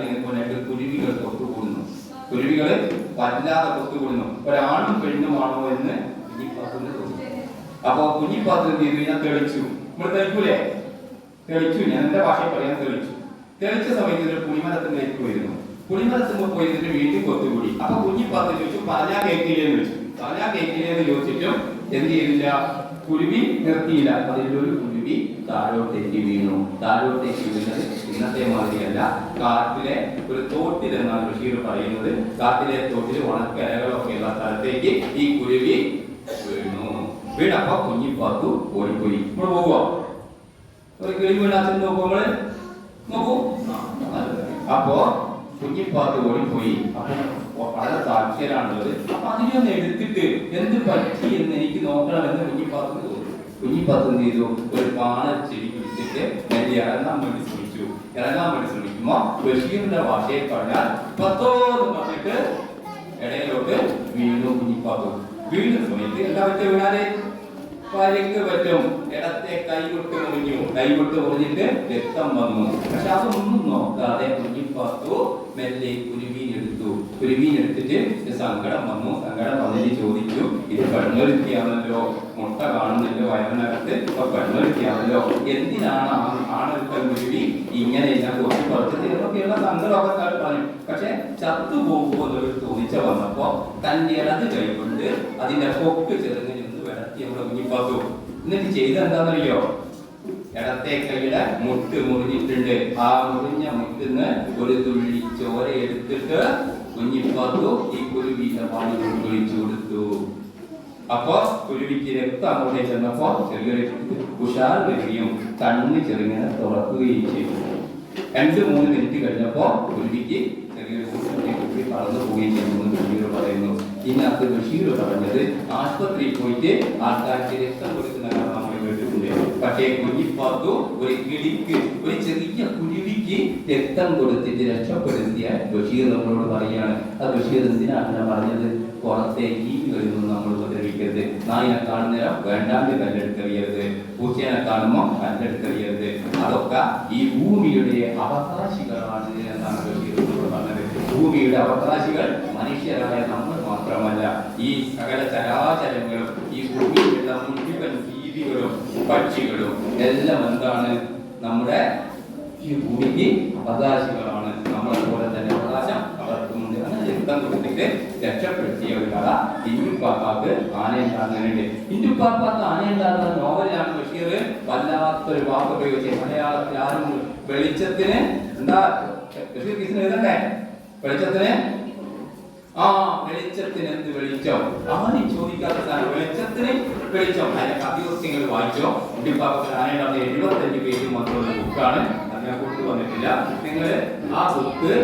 കുരുവികൾ തൊട്ടുകൂടുന്നു. കുരുവികള് വല്ലാതെ കൊത്തുകൂടുന്നു. ഒരാണും പെണ്ണുമാണോ എന്ന് കുഞ്ഞിപ്പാത്രത്തിന് തോന്നി. അപ്പൊ കുഞ്ഞിപ്പാത്രം ഇതിനെ തെളിച്ചു. നമ്മൾ തെളിക്കൂലേ? തെളിച്ചു. ഞാൻ എന്റെ ഭാഷയിൽ പറയാൻ തെളിച്ചു. തെളിച്ച സമയത്ത് ഒരു പുളിമരത്തിലേക്ക് പോയിരുന്നു. പുളിമരത്തിന് പോയിട്ട് വീട്ടിൽ കൊത്തുകൂടി. അപ്പൊ കുഞ്ഞിപ്പാത്രം ചോദിച്ചു, പറഞ്ഞാ കേൾക്കില്ലെന്ന് ചോദിച്ചു. പറഞ്ഞാ കേൾക്കില്ലെന്ന് ചോദിച്ചിട്ടും എന്ത് ചെയ്തില്ല? കുരുവി നിർത്തിയില്ല. അതിലൊരു കുരുവി താഴോട്ടേക്ക് വീണു. താഴോട്ടേക്ക് വീണത് ഇന്നത്തെ മാതിരിയല്ല. കാട്ടിലെ ഒരു തോട്ടിൽ എന്നാണ് ബഷീർ പറയുന്നത്. കാട്ടിലെ തോട്ടിൽ ഉണക്കരകളൊക്കെ ഉള്ള സ്ഥലത്തേക്ക് ഈ കുരുവി വീണു. വീണപ്പോ കുഞ്ഞിപ്പാത്തു ഓടിപ്പോയി. നമ്മൾ പോകുവോ? ഒരു കിളി വീണാച്ചൻ നോക്കുമ്പോൾ നോക്കൂ. അപ്പോ കുഞ്ഞിപ്പാത്തു ഓടിപ്പോയി. അപ്പൊ വളരെ താല്പര്യമാണുള്ളത്. അപ്പൊ അതിനൊന്ന് എടുത്തിട്ട് എന്ത് പറ്റി എന്ന് എനിക്ക് നോക്കണമെന്ന് കുഞ്ഞിപ്പാത്തു തോന്നി. കുഞ്ഞിപ്പാത്തു എന്ത് ചെയ്തു? ഒരു പാണൽ ചെടി പിടിച്ചിട്ട് എന്നെ ഇറങ്ങാൻ വേണ്ടി ശ്രമിക്കുമ്പോ ബഷീറിന്റെ ഭാഷയിൽ പറഞ്ഞാൽ 10 പറഞ്ഞിട്ട് ഇടയിലോട്ട് വീണു കുഞ്ഞിപ്പാത്തു. വീണ്ടും സമയത്ത് എന്താ പറ്റുക? വീണാല് പരിക്ക് പറ്റും. ഇടത്തെ കൈവിട്ട് മുറിഞ്ഞിട്ട് രക്തം വന്നു. പക്ഷെ അതൊന്നും നോക്കാതെ കുഞ്ഞിപ്പാത്തു മെല്ലെ കുരുവീനെടുത്തിട്ട് സങ്കടം വന്നിട്ട് ചോദിച്ചു, ഇത് പെണ്ണൊരുത്തിയാണല്ലോ, മുട്ട കാണുന്നില്ല വയറിനകത്ത്, ഇപ്പൊ പെണ്ണൊരുത്തിയാണല്ലോ, എന്തിനാണ് ആണൊരുത്തൻ കുരുവി ഇങ്ങനെ ഞാൻ കൊത്തി പറിച്ചത് എന്നൊക്കെയുള്ള സങ്കടമൊക്കെ പറഞ്ഞു. പക്ഷെ ചത്തുപോകുമ്പോൾ എന്നൊരു തോന്നിച്ച വന്നപ്പോ തന്റെ ഇടത് കൈ കൊണ്ട് അതിന്റെ പൊക്ക് ചെറുങ്ങനെ വിടത്തി നമ്മുടെ കുഞ്ഞിപ്പാത്തു. എന്നിട്ട് ചെയ്ത് എന്താണെന്നറിയോ? ഇടത്തെ കൈയുടെ മുട്ട് മുറിഞ്ഞിട്ടുണ്ട്. ആ മുറിഞ്ഞ മുട്ടിന്ന് ഒരു തുള്ളി ചോര എടുത്തിട്ട് കുഞ്ഞിപ്പാത്തു ഈ കുരുവിന്റെ പാടി ഒഴിച്ചു കൊടുത്തു. അപ്പൊ കുരുവിക്ക് രക്തം അങ്ങോട്ടേക്ക് ചെന്നപ്പോ ചെറിയൊരു ഉഷാർ വരികയും കണ്ണ് ചെറുങ്ങനെ തുറക്കുകയും ചെയ്തു. 2-3 മിനിറ്റ് കഴിഞ്ഞപ്പോ കുരുവിക്ക് ചെറിയൊരു കുട്ടി പറന്നു പോവുകയും ചെയ്യുന്നു ബഷീർ പറയുന്നു. ഇതിനകത്ത് ബഷീർ പറഞ്ഞത് ആശുപത്രിയിൽ പോയിട്ട് ആൾക്കാർക്ക് രക്തം കൊടുക്കുന്ന കാര്യം നമ്മൾ കേട്ടിട്ടുണ്ട്. പക്ഷേ കുഞ്ഞിപ്പാത്തു ഒരു കിളിക്ക്, ഒരു ചെറിയ കുരുവിക്ക് രക്തം കൊടുത്തിട്ട് രക്ഷപ്പെടുത്തിയ ബഷീർ നമ്മളോട് പറയാണ്. ആ ബഷീർ എന്തിനാണ് പറഞ്ഞത്? പുറത്തെ ജീവികളിൽ നമ്മൾ ഉപദ്രവിക്കരുത്. നായിനെ കാണുന്നേരം വേണ്ടാണ്ട് കല്ലെടുത്തെറിയരുത്, പൂച്ചേനെ കാണുമ്പോൾ കല്ലെടുത്തെറിയരുത്. അതൊക്കെ ഈ ഭൂമിയുടെ അവകാശികളാണ് എന്നാണ് ബഷീർ പറഞ്ഞത്. ഭൂമിയുടെ അവകാശികൾ മനുഷ്യരായ നമ്മൾ മാത്രമല്ല, ഈ സകല ചരാചരങ്ങളും ഈ ഭൂമിയിലുള്ള മുഴുവൻ ജീവികളും പക്ഷികളും എല്ലാം എന്താണ്? നമ്മുടെ ഈ ഭൂമിക്ക് അവകാശികളാണ്. നമ്മളെ പോലെ തന്നെ അവകാശം അവർക്കുമുണ്ട്. അങ്ങനെ രക്തം കൊടുത്തിട്ട് രക്ഷപ്പെടുത്തിയ ഒരു കഥ ഇന്ദുപ്പാപ്പാക്ക് ആനയുണ്ടാകുന്നുണ്ട്. ഇന്ദുപ്പാപ്പാക്ക് ആനയുണ്ടാകുന്ന നോവലാണ് ബഷീർ വല്ലാത്തൊരു വാക്ക് ഉപയോഗിച്ചത്. മലയാളത്തിൽ ആരും വെളിച്ചത്തിന് എന്താ ബഷീർ കിസിന് എഴുതണ്ടേ? വെളിച്ചത്തിന് വെളിച്ചത്തിന് എന്ത് വെളിച്ചം? ആരും ചോദിക്കാത്ത സാധനം വെളിച്ചത്തിന് വെളിച്ചം. അതിന്റെ കഥയോസ്യങ്ങൾ വായിച്ചോ. ഇന്ദുപ്പാപ്പാക്ക് ആനയുണ്ടാകുന്ന 75 പേജ് മാത്രമുള്ള ബുക്കാണ്. ഞാൻ കൊണ്ടുവന്നിട്ടില്ല. നിങ്ങൾ ആ ബുക്ക്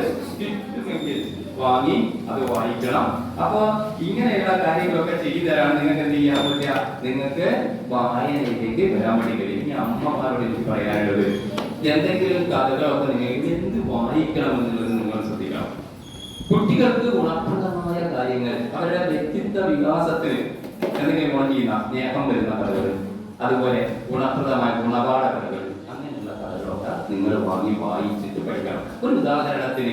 വാങ്ങി അത് വായിക്കണം. അപ്പൊ ഇങ്ങനെയുള്ള കാര്യങ്ങളൊക്കെ ചെയ്തു തരാൻ നിങ്ങൾക്ക് എന്ത് ചെയ്യാൻ പറ്റില്ല? നിങ്ങൾക്ക് വായനയിലേക്ക് വരാൻ വേണ്ടി കഴിയും. ഇനി അമ്മമാരോട് എനിക്ക് പറയാനുള്ളത്, എന്തെങ്കിലും കഥകളൊക്കെ നിങ്ങൾക്ക് എന്ത് വായിക്കണം എന്നുള്ളത് നിങ്ങൾ ശ്രദ്ധിക്കണം. കുട്ടികൾക്ക് ഗുണപ്രദമായ കാര്യങ്ങൾ, അവരുടെ വ്യക്തിത്വ വികാസത്തിന് എന്തെങ്കിലും ഗുണം ചെയ്യുന്ന സ്നേഹം വരുന്ന കഥകൾ, അതുപോലെ ഗുണപ്രദമായ ഗുണപാഠ കഥകൾ, നിങ്ങൾ വാങ്ങി വായിച്ചിട്ട് പഠിക്കണം. ഒരു ഉദാഹരണത്തിന്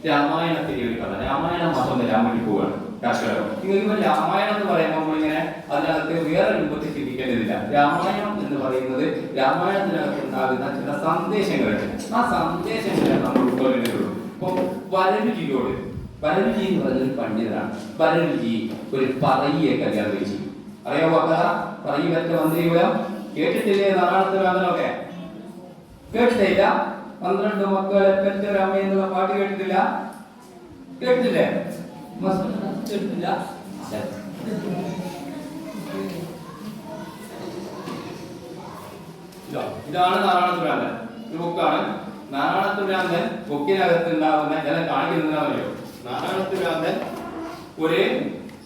രാമായണത്തിലെ ഒരു കഥ. രാമായണം മാത്രം വരാൻ വേണ്ടി പോവുകയാണ് കർഷകർ. നിങ്ങൾക്ക് രാമായണം എന്ന് പറയുമ്പോൾ ഇങ്ങനെ അതിനകത്ത് വേറെ രൂപത്തിൽ ചിന്തിക്കേണ്ടതില്ല. രാമായണം എന്ന് പറയുന്നത് രാമായണത്തിനകത്ത് ഉണ്ടാകുന്ന ചില സന്ദേശങ്ങളുണ്ട്. ആ സന്ദേശങ്ങളെ നമ്മൾ ഉൾക്കൊള്ളുന്നുള്ളൂ. ഇപ്പൊ വരരുചിയോട്, വരരുചി എന്ന് പറഞ്ഞൊരു പണ്ഡിതനാണ്. വരരുചി ഒരു പറയിയെ കല്യാണം കഴിച്ചു. അറിയാമോ കഥ? പറയി വരച്ച മന്ത്രികുലം കേട്ടിട്ടില്ലേ? നാരായണത്തിലൊക്കെ കേട്ടിട്ടില്ല? 12 മക്കളെ പെറ്റ രാമ എന്നുള്ള പാട്ട് കേട്ടിട്ടില്ല? കേട്ടിട്ടില്ലേ? കേട്ടിട്ടില്ല? ഇതാണ് നാരായണത്തുരാന്തൻ. ഒരു ബുക്കാണ്. നാരായണത്തുരാന്തൻ ബുക്കിനകത്ത് ഉണ്ടാകുന്ന ഞാൻ കാണിക്കുന്നതിനാണല്ലോ. നാരായണത്തുരാന്തൻ ഒരു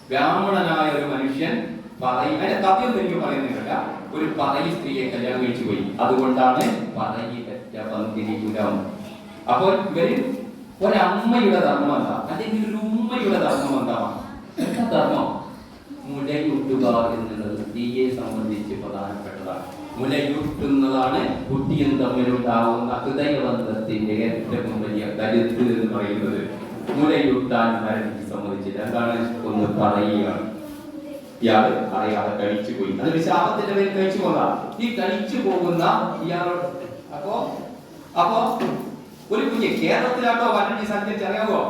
ബ്രാഹ്മണനായ ഒരു മനുഷ്യൻ പറയും. അതിന്റെ കഥയൊന്നും എനിക്ക് പറയുന്നില്ല. ഒരു പറയി സ്ത്രീയെ കല്യാണം കഴിച്ചു പോയി. അതുകൊണ്ടാണ് പറയി പെറ്റ പന്തിരികുലം. അപ്പോൾ ഇവര് ഒരമ്മയുടെ ധർമ്മം എന്താ, അല്ലെങ്കിൽ ഒരു ഉമ്മയുടെ ധർമ്മം എന്താവാം? എന്താ ധർമ്മം? മുലയൂട്ടുക എന്നുള്ളത് സ്ത്രീയെ സംബന്ധിച്ച് പ്രധാനപ്പെട്ടതാണ്. മുലയൂട്ടുന്നതാണ് കുട്ടിയും തമ്മിലുണ്ടാവുന്ന ഹൃദയബന്ധത്തിന്റെ ഏറ്റവും വലിയ കരുത്ത് എന്ന് പറയുന്നത്. മുലയൂട്ടാൻ വരനെ സംബന്ധിച്ചിട്ട് എന്താണ്? ഒന്ന് പറയുകയാണ്. ഇയാള് അറിയാതെ കഴിച്ചു പോയി. അത് വിശാപത്തിന്റെ പേരിൽ കഴിച്ചു പോകാം. ഈ കഴിച്ചു പോകുന്ന ഇയാളോട് അപ്പോ ഒരു കുഞ്ഞ് കേരളത്തിലാട്ടോ വരണി സഞ്ചരിച്ച് അറിയാമോ?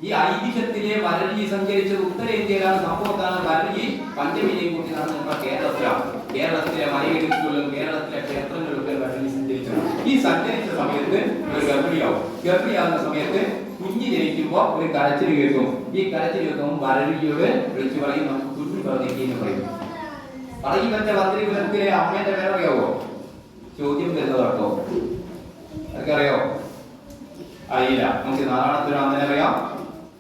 ഈ ഐതിഹ്യത്തിലെ വരണി സഞ്ചരിച്ചത് ഉത്തരേന്ത്യയിലാണ്. സംഭവത്താണ്. വരണി പഞ്ചമിനെയും കൂട്ടി നടന്ന കേരളത്തിലാണ്. കേരളത്തിലെ മലയിടുക്കുകളിലും കേരളത്തിലെ ക്ഷേത്രങ്ങളിലൊക്കെ വരണി സഞ്ചരിച്ചത്. ഈ സഞ്ചരിച്ച സമയത്ത് ഒരു ഗർഭിണിയാവും. ഗർഭിണിയാവുന്ന സമയത്ത് കുഞ്ഞ് ജനിക്കുമ്പോ ഒരു കരച്ചിൽ കേൾക്കും. ഈ കരച്ചിൽ കേൾക്കുമ്പോൾ വരണിയോട് വിളിച്ചു പറയും, നമുക്ക് കുഞ്ഞു പറഞ്ഞേക്കെന്ന് പറയും. പറയും മറ്റേ വന്തിരികുലത്തിലെ അമ്മേന്റെ പേരറിയാവോ? ചോദ്യം വരുന്നത് കേട്ടോ. അതൊക്കെ അറിയില്ല. നമുക്ക് നാരായണത്തുരാന്തനെ അറിയാം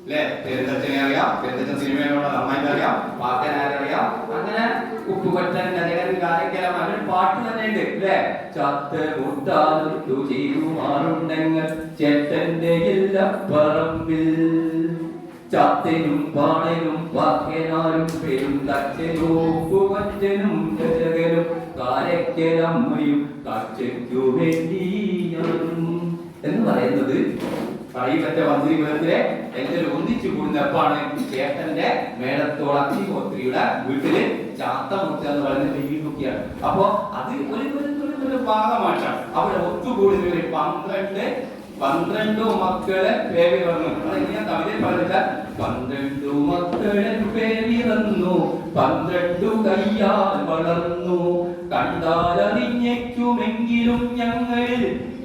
അല്ലെ? പെരുന്തച്ഛനെ അറിയാം. പെരുന്തച്ഛൻ സിനിമയിലുള്ള അമ്മായിനെ അറിയാം. പാക്കനാരെ അറിയാം. അങ്ങനെ ഉപ്പുപറ്റൻ നരകൻ കാരക്കല അങ്ങനെ പാട്ട് തന്നെ ഉണ്ട് അല്ലെ? ചത്ത് മുട്ടാത്തു ചെയ്യുമാറുണ്ടെങ്കിൽ ചേട്ടന്റെ എല്ലാ പറമ്പിൽ ചത്തനും പാടനും വാക്കനാരും പെരുന്തച്ഛനും ഉപ്പുപറ്റനും രചകനും കാരക്കലമ്മയും കാഴ്ചയ്ക്കു വേണ്ടിയാണ് എന്ന് പറയുന്നത്. പറയപ്പെട്ട വന്തിരികുലത്തിലെ എല്ലാവരും ഒന്നിച്ചു കൂടുന്നപ്പാണ് ചേട്ടന്റെ മേടത്തോളം അഗ്നിഹോത്രിയുടെ വീട്ടില് ചാത്തമുട്ട എന്ന് പറയുന്ന വലിയ കുട്ടിയാണ്. അപ്പൊ അത് ഒരു ഭാഗമായിട്ടാണ്. അവിടെ ഒത്തുകൂടുന്ന 12 മക്കളെ പേര് വന്നു. അതെങ്ങനെയാ കവിതയിൽ പറഞ്ഞാൽ 12 മക്കളെ പേരിറന്നു 12 കയ്യാൽ വളർന്നു കണ്ടാലറിഞ്ഞേക്കുമെങ്കിലും ഞങ്ങൾ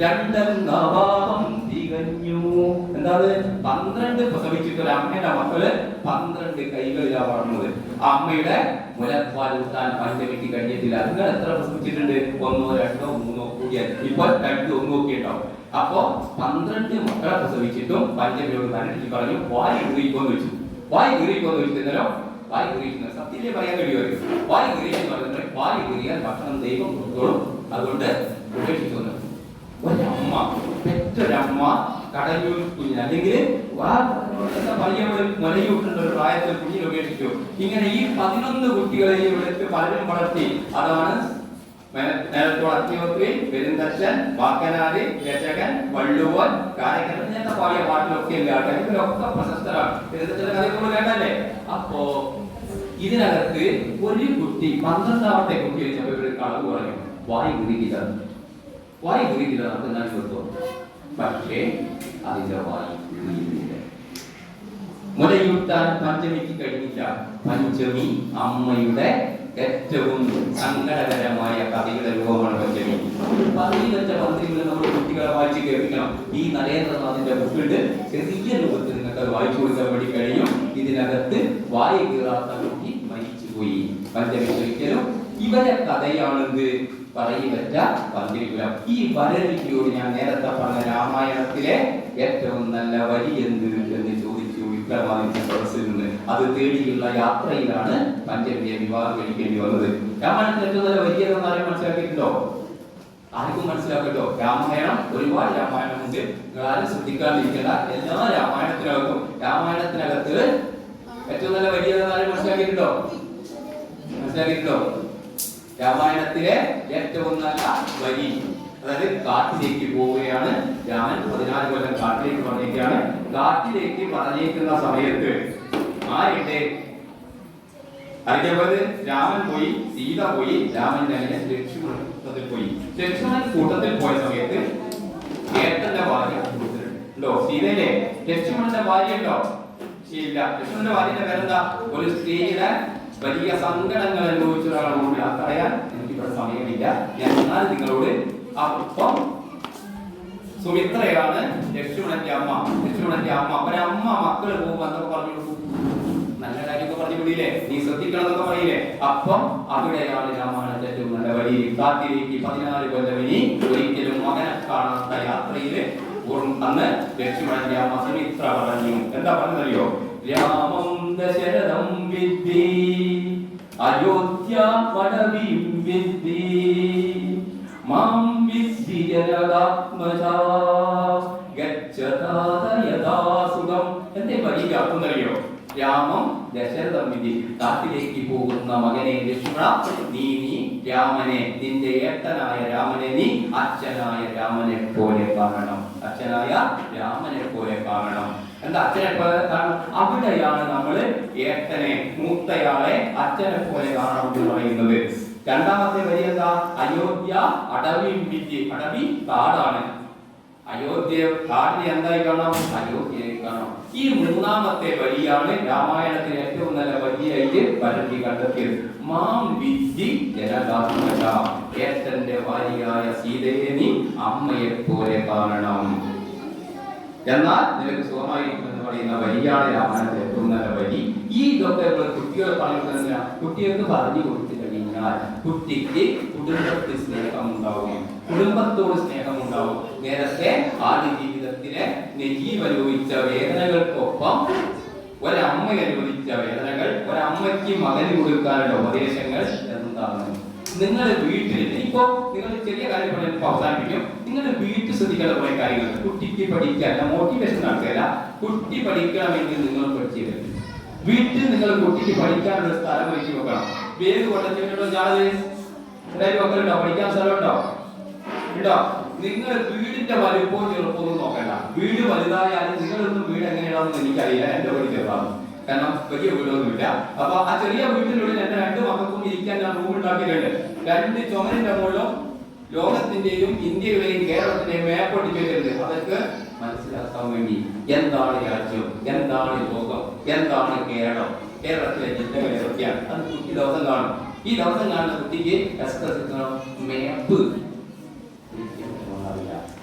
2 ഭാവം തികഞ്ഞു. എന്താണ്? 12 പ്രസവിച്ചിട്ട് ഒരു അമ്മയുടെ മക്കള് 12 കൈകളിലാണ് വളർന്നത്. അമ്മയുടെ മുലപ്പാൽ ഊട്ടാൻ പഞ്ചമിക്ക് കഴിഞ്ഞിട്ടില്ല. നിങ്ങൾ എത്ര പ്രസവിച്ചിട്ടുണ്ട്? 1, 2, 3 കൂടിയാൽ ഇപ്പോൾ 2, 1 ഒക്കെ ഉണ്ടാവും. അപ്പോ 12 മക്കളെ പ്രസവിച്ചിട്ടും പഞ്ചമിയോട് തന്നെ പറഞ്ഞു വായി ഊറിക്കോന്ന് വെച്ചു. വായി ഊറിക്കോന്ന് വെച്ചിരുന്നല്ലോ. വായി ഊറിക്കുന്ന സത്യത്തിലേ പറയാൻ കഴിയുമായിരുന്നു. വായി ഊറിയെന്ന് പറഞ്ഞിട്ട് വായി ഊറിയാൽ ഭക്ഷണം ദൈവം കൊടുത്തോളും, അതുകൊണ്ട് ഉപേക്ഷിച്ചു. ഒരമ്മ, പെറ്റൊരമ്മ കടയൂർ കുഞ്ഞിന് അല്ലെങ്കിൽ മുലയൂട്ടുന്ന ഒരു പ്രായത്തിൽ കുഞ്ഞിനെ ഉപേക്ഷിച്ചു. ഇങ്ങനെ ഈ 11 കുട്ടികളെ ഇവിടുത്തെ പലരും വളർത്തി. അതാണ് അഗ്നിഹോത്രി, പെരുന്തച്ഛൻ, വാക്കനാട്, രചകൻ, വള്ളുവൻ, കാരക്കൻ, ഇങ്ങനത്തെ പാടിയ പാട്ടിലൊക്കെ എല്ലാ ഇവരൊക്കെ പ്രശസ്തരാണ്. പെരുന്തച്ഛന്റെ കഥകൾ വേണ്ടല്ലേ? അപ്പോ ഇതിനകത്ത് ഒരു കുട്ടി 12ാമത്തെ കുട്ടി വെച്ചപ്പോ ഇവര് കളവ് പറയും വായി കുറിക്കില്ല, വായി കുറിക്കില്ല, നമുക്ക് എന്നാൽ കൊടുത്തു. പക്ഷേ അതിന്റെ വായി മുലയൂട്ടാൻ പഞ്ചമിക്ക് കഴിഞ്ഞില്ല. പഞ്ചമി അമ്മയുടെ ഏറ്റവും സങ്കടകരമായ കഥയുടെ രൂപമാണ് പഞ്ചമി. 15 പന്ത്രണ്ട് നമ്മൾ കുട്ടികളെ വായിച്ച് കേൾപ്പിക്കണം. ഈ നരേന്ദ്രനാഥിന്റെ ബുക്കുണ്ട്, ചെറിയ രൂപത്തിൽ നിങ്ങൾക്ക് വായിച്ചു കൊടുക്കാൻ വേണ്ടി കഴിയും. ഇതിനകത്ത് വായി കീറാത്ത കുട്ടി മരിച്ചുപോയി. പഞ്ചമി ഒരിക്കലും ഇവരെ കഥയാണെന്ന് പറയുവറ്റ പന്തിരിക്കുലം. ഈ വരലിയോട് ഞാൻ നേരത്തെ പറഞ്ഞ രാമായണത്തിലെ ഏറ്റവും നല്ല വരി എന്ത് എന്ന് ചോദിച്ചു വിക്രമാദിത്യ സദസ്സിൽ നിന്ന്. അത് തേടിയുള്ള യാത്രയിലാണ് പഞ്ചമിയെ വിവാഹം കഴിക്കേണ്ടി വന്നത്. രാമായണത്തിൽ ഏറ്റവും നല്ല വരി എന്ന് ആരും മനസ്സിലാക്കിയിട്ടുണ്ടോ? ആർക്കും മനസ്സിലാക്കട്ടോ? രാമായണം ഒരുപാട് രാമായണമുണ്ട്. ആരും ശ്രദ്ധിക്കാതിരിക്കേണ്ട. എല്ലാ രാമായണത്തിനകത്ത് ഏറ്റവും നല്ല വരി എന്ന് ആരും മനസ്സിലാക്കിയിട്ടുണ്ടോ? രാമായണത്തിലെ ഏറ്റവും നല്ല വരി, അതായത് കാട്ടിലേക്ക് പോവുകയാണ് രാമൻ. 14 കൊല്ലം കാട്ടിലേക്ക് പറഞ്ഞേക്കാണ്. കാട്ടിലേക്ക് പറഞ്ഞേക്കുന്ന സമയത്ത് ആരുടെ അതേപോലെ രാമൻ പോയി, സീത പോയി, രാമൻ തന്നെ ലക്ഷ്മണത്തിൽ പോയി. ലക്ഷ്മണൻ കൂട്ടത്തിൽ പോയ സമയത്ത് ഏട്ടന്റെ ഭാര്യ ഉണ്ടോ? സീതയിലെ ലക്ഷ്മണന്റെ ഭാര്യ ഉണ്ടോ? ഇല്ല. ലക്ഷ്മണന്റെ ഭാര്യയുടെ പേരെന്താ? ഒരു സ്ത്രീയുടെ വലിയ സങ്കടങ്ങൾ അനുഭവിച്ച ഒരാളോട് പറയാൻ എനിക്കിവിടെ സമയമില്ല. ഞാൻ എന്നാൽ നിങ്ങളോട് അപ്പം സുമിത്രയാണ് ലക്ഷ്മണന്റെ അമ്മ. ഒരമ്മ മക്കള് പോകുമ്പോ എന്തൊക്കെ പറഞ്ഞു കൊടുക്കും? നല്ല കാര്യമൊക്കെ പറഞ്ഞു വിടിയില്ലേ? നീ ശ്രദ്ധിക്കണം എന്നൊക്കെ പറയില്ലേ? അപ്പം അവിടെയാണ് രാമായണത്തെ ഏറ്റവും നല്ല വഴി. കാട്ടിലേക്ക് 14 കൊല്ലം ഇനി ഒരിക്കലും മകനെ കാണാത്ത യാത്രയില് അന്ന് ലക്ഷ്മണന്റെ അമ്മ സുമിത്ര പറഞ്ഞു. എന്താ പറഞ്ഞറിയോ? രാമം ദശരഥം വിദ്ധി അയോധ്യ വടവിം വിദ്ധി മാം വിദ്ധി ജനകാത്മജാ ഗച്ഛതാത യഥാ സുഖം. എന്തേ വലിയ അർത്ഥമെന്നറിയോ? രാമം ദശരഥം വിധി, കാട്ടിലേക്ക് പോകുന്ന മകനെ ലക്ഷ്മണ, നീ രാമനെ, നിന്റെ ഏട്ടനായ രാമനെ നീ അച്ഛനായ രാമനെ പോലെ കാണണം. എന്താ അച്ഛനെ പോലെ കാണണം? അവിടെയാണ് നമ്മള് ഏട്ടനെ, മൂത്തയാളെ അച്ഛനെ പോലെ കാണണം എന്ന് പറയുന്നത്. രണ്ടാമത്തെ വരി എന്താ? അയോധ്യ അടവിം വിധി. അടവി കാടാണ്. അയോധ്യ കാടിനെ എന്തായി കാണാം? അയോധ്യയായി കാണാം. ഈ മൂന്നാമത്തെ വരിയാണ് രാമായണത്തിന് ഏറ്റവും നല്ല വരിയായിട്ട് പരത്തി കണ്ടെത്തിയത്. മാം വിദ്ധി ജനകാത്മജ, ഏട്ടന്റെ ഭാര്യയായ സീതയെ നീ അമ്മയെ പോലെ കാണണം. എന്നാൽ നിനക്ക് സുഖമായിരിക്കും എന്ന് പറയുന്ന വരിയാണ് രാമായണത്തിൽ ഏറ്റവും നല്ല വരി. ഈ ഇതൊക്കെ കുട്ടികളെ പറയുന്നതിനാ, കുട്ടികൾക്ക് പറഞ്ഞു കൊടുത്തു കഴിഞ്ഞാൽ കുട്ടിക്ക് കുടുംബത്തിൽ സ്നേഹം ഉണ്ടാവും, കുടുംബത്തോട് സ്നേഹം ഉണ്ടാവും. നേരത്തെ ആദ്യ ജീവിതത്തിലെ നജീബ് അനുഭവിച്ച വേദനകൾക്കൊപ്പം ഒരമ്മ അനുഭവിച്ച വേദനകൾ, ഒരമ്മയ്ക്ക് മകന് കൊടുക്കാനുള്ള ഉപദേശങ്ങൾ എന്താണ്? നിങ്ങളുടെ വീട്ടിൽ ഇപ്പോ നിങ്ങൾ ചെറിയ കാര്യം പറയുമ്പോൾ അവസാനിപ്പിക്കും. നിങ്ങളുടെ വീട്ടിൽ ശ്രദ്ധിക്കേണ്ട കുറെ കാര്യങ്ങൾ. കുട്ടിക്ക് പഠിക്കാൻ മോട്ടിവേഷൻ നടത്തില്ല, കുട്ടി പഠിക്കണമെങ്കിൽ നിങ്ങൾ പഠിച്ചു വരും. വീട്ടിൽ നിങ്ങൾ കുട്ടിക്ക് പഠിക്കാനുള്ള സ്ഥലം വെച്ച് വെക്കണം. വേര് കൊണ്ടുണ്ടോ? ഞാനത് എന്തായാലും വെക്കലുണ്ടോ? പഠിക്കാൻ സ്ഥലമുണ്ടോ? ഉണ്ടോ? നിങ്ങൾ വീടിന്റെ വലുപ്പവും ചെറുപ്പവും നോക്കണ്ട. വീട് വലുതായാലും നിങ്ങളൊന്നും വീട് എങ്ങനെയാണെന്ന് എനിക്കറിയില്ല. എന്റെ വീട് ചെറുതാണ്, കാരണം വലിയ വീടൊന്നുമില്ല. അപ്പൊ ആ ചെറിയ വീട്ടിനുള്ളിൽ എന്റെ 2 മക്കൾക്കും ഇരിക്കാൻ ഞാൻ റൂം ഉണ്ടാക്കിയിട്ടുണ്ട്. 2 ചുമരിന്റെ മുകളിലും ലോകത്തിന്റെയും ഇന്ത്യയുടെയും കേരളത്തിന്റെയും മാപ്പ് ഒട്ടിച്ചിട്ടുണ്ട്. അതൊക്കെ മനസ്സിലാക്കാൻ വേണ്ടി എന്താണ് രാജ്യം, എന്താണ് ലോകം, എന്താണ് കേരളം, കേരളത്തിലെ ജില്ലകൾ ഏതൊക്കെയാണ്, അത് കുട്ടി ദിവസം കാണും. ഈ ദിവസം കാണുന്ന കുട്ടിക്ക് മാപ്പ്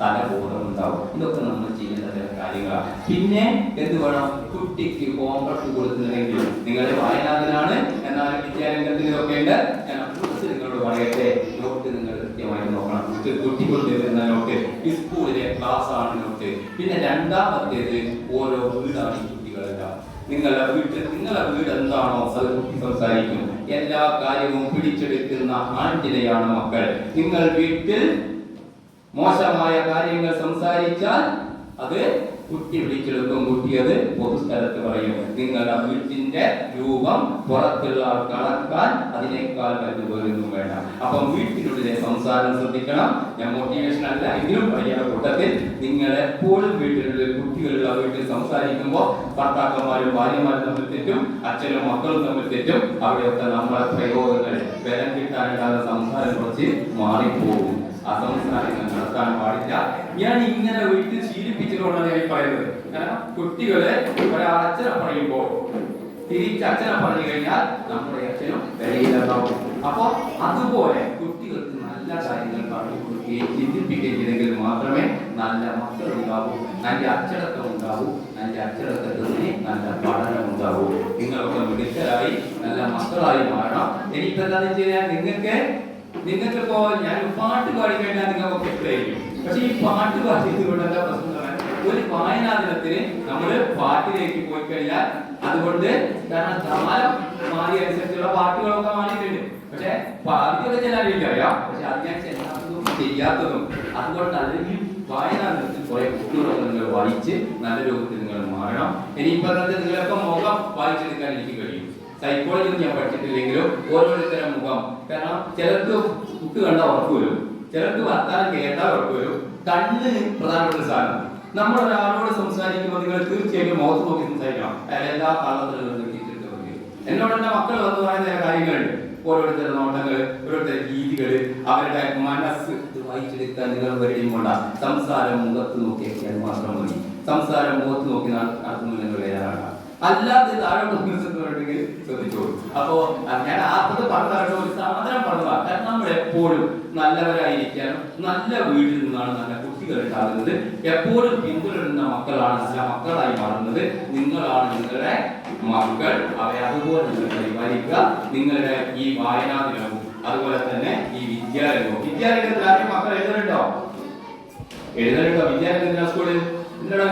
തലബോധം ഉണ്ടാവും. ഇതൊക്കെ നമ്മൾ ചെയ്യേണ്ട ചില കാര്യങ്ങളാണ്. പിന്നെ എന്ത് വേണം? കുട്ടിക്ക് ഹോംവർക്ക് കൊടുക്കുന്നുണ്ടെങ്കിൽ നിങ്ങളുടെ വായനാദിനാണ്, എന്നാലും വിദ്യാരംഗത്തിന് ഇതൊക്കെ ഉണ്ട്. ഞാൻ കുറിച്ച് നിങ്ങളോട് പറയട്ടെ, നോട്ട് നിങ്ങൾ കൃത്യമായിട്ട് നോക്കണം. കുട്ടി കൊണ്ടുവരുന്ന നോട്ട് സ്കൂളിലെ ക്ലാസ് ആണ് നോട്ട്. പിന്നെ രണ്ടാമത്തേത് ഓരോ വീടാണ് ഈ കുട്ടികളെല്ലാം. നിങ്ങളുടെ വീട് എന്താണോ അത് കുട്ടി സംസാരിക്കും. എല്ലാ കാര്യവും പിടിച്ചെടുക്കുന്ന ആൺജിലയാണ് മക്കൾ. നിങ്ങൾ വീട്ടിൽ മോശമായ കാര്യങ്ങൾ സംസാരിച്ചാൽ അത് കുട്ടി വിളിച്ചെടുക്കും. കുട്ടി അത് പൊതുസ്ഥലത്ത് പറയും. നിങ്ങളുടെ വീട്ടിന്റെ രൂപം പുറത്തുള്ള ആൾക്ക് അളക്കാൻ അതിനേക്കാൾ വരുന്നൊന്നും വേണ്ട. അപ്പം വീട്ടിനുള്ളിലെ സംസാരം ശ്രദ്ധിക്കണം. ഞാൻ മോട്ടിവേഷൻ അല്ല എങ്കിലും പറയുന്ന കൂട്ടത്തിൽ നിങ്ങൾ എപ്പോഴും വീട്ടിലുള്ള കുട്ടികളുള്ള വീട്ടിൽ സംസാരിക്കുമ്പോൾ ഭർത്താക്കന്മാരും ഭാര്യമാരും തമ്മിൽ തെറ്റും, അച്ഛനും മക്കളും തമ്മിൽ തെറ്റും. അവിടെയൊക്കെ നമ്മളെ പ്രയോഗങ്ങൾ ബലം കിട്ടാനുണ്ടാകുന്ന സംസാരം കുറച്ച് മാറിപ്പോകും. ആ സംസാരങ്ങൾ നടത്താൻ പാടില്ല. ഞാൻ ഇങ്ങനെ വീട്ടിൽ ശീലിപ്പിച്ചതുകൊണ്ടാണ് ഞാൻ പറയുന്നത്. കാരണം കുട്ടികളെ ഒരച്ഛനെ പറയുമ്പോൾ തിരിച്ച് അച്ഛനെ പറഞ്ഞു കഴിഞ്ഞാൽ നമ്മുടെ അച്ഛനും വിലയില്ലാതാവും. അപ്പൊ അതുപോലെ കുട്ടികൾക്ക് നല്ല കാര്യങ്ങൾ പറഞ്ഞു കൊടുക്കുകയും ചിന്തിപ്പിക്കുകയും ചെയ്തെങ്കിൽ മാത്രമേ നല്ല മക്കൾ ഉണ്ടാവൂ, നല്ല അച്ചടക്കം ഉണ്ടാവൂ. നല്ല അച്ചടക്കത്തിന് നല്ല പഠനം ഉണ്ടാവൂ. നിങ്ങളൊക്കെ മിടുക്കരായി നല്ല മക്കളായി മാറണം. എനിക്കിപ്പോ എന്താണെന്ന് വെച്ച് കഴിഞ്ഞാൽ നിങ്ങൾക്കിപ്പോ ഞാൻ പാട്ട് പാടി കഴിഞ്ഞാൽ നിങ്ങൾക്ക് ഇഷ്ടമായിരിക്കും. പക്ഷെ ഈ പാട്ട് പാടിയതുകൊണ്ട് എന്താ പ്രശ്നം? ഒരു വായനാ ദിനത്തിന് നമ്മൾ പാട്ടിലേക്ക് പോയി കഴിഞ്ഞാൽ അതുകൊണ്ട് കാരണം കാലം മാറി അനുസരിച്ചുള്ള പാട്ടുകളൊക്കെ മാറിയിട്ടുണ്ട്. പക്ഷെ പാടിയൊക്കെ ചിലരില്ല അറിയാം. പക്ഷെ അത് ഞാൻ ചെയ്യാത്തതും അതുകൊണ്ട് അല്ലെങ്കിൽ വായനാ ദിനത്തിൽ കുറെ കുട്ടികളൊക്കെ നിങ്ങൾ വായിച്ച് നല്ല രൂപത്തിൽ നിങ്ങൾ മാറണം. ഇനിയിപ്പോ നിങ്ങളൊക്കെ മുഖം വായിച്ചെടുക്കാൻ എനിക്ക് കഴിയും. സൈക്കോളജി ഞാൻ പഠിച്ചിട്ടില്ലെങ്കിലും ഓരോരുത്തരും മുഖം, കാരണം ചിലർക്ക് ബുക്ക് കണ്ടാൽ ഉറപ്പ് വരും, ചിലർക്ക് വർത്താനം കേട്ടാൽ ഉറപ്പ് വരും. കണ്ണ് പ്രധാനപ്പെട്ട സാധനം. നമ്മൾ ഒരാളോട് സംസാരിക്കുമ്പോൾ നിങ്ങൾ തീർച്ചയായിട്ടും മുഖത്ത് നോക്കി സംസാരിക്കണം. എല്ലാ കാലത്തിലും എന്നോട് എന്റെ മക്കൾ വന്ന് പറയുന്ന കാര്യങ്ങളുണ്ട്. ഓരോരുത്തരുടെ നോട്ടങ്ങൾ, ഓരോരുത്തരുടെ രീതികൾ, അവരുടെ മനസ്സ് വായിച്ചെടുക്കാൻ നിങ്ങൾ വരെയും സംസാരം മുഖത്ത് നോക്കിയാൽ മാത്രം മതി. സംസാരം മുഖത്ത് നോക്കി നടത്തുന്നത് നിങ്ങൾ വേറാണ്. അല്ലാതെ താഴോട്ട് ശ്രദ്ധിച്ചോളൂ. അപ്പോ ഞാൻ ആദ്യത്തെ പറഞ്ഞ ഒരു സാധനം പറഞ്ഞതാണ്. കാരണം നമ്മൾ എപ്പോഴും നല്ലവരായിരിക്കാനും നല്ല വീട്ടിൽ നിന്നാണ് നല്ല കുട്ടികൾ ഉണ്ടാകുന്നത്. എപ്പോഴും പിന്തുടരുന്ന മക്കളാണ് നല്ല മക്കളായി മാറുന്നത്. നിങ്ങളാണ് നിങ്ങളുടെ മക്കൾ. അവയെ അതുപോലെ നിങ്ങൾ പരിപാലിക്കുക. നിങ്ങളുടെ ഈ വായനാ ദിനവും അതുപോലെ തന്നെ ഈ വിദ്യാരംഗത്തിൽ ആരും മക്കൾ എഴുതലുണ്ടോ? വിദ്യാരംഗത്തിനാ സ്കൂളിൽ എന്തിനാ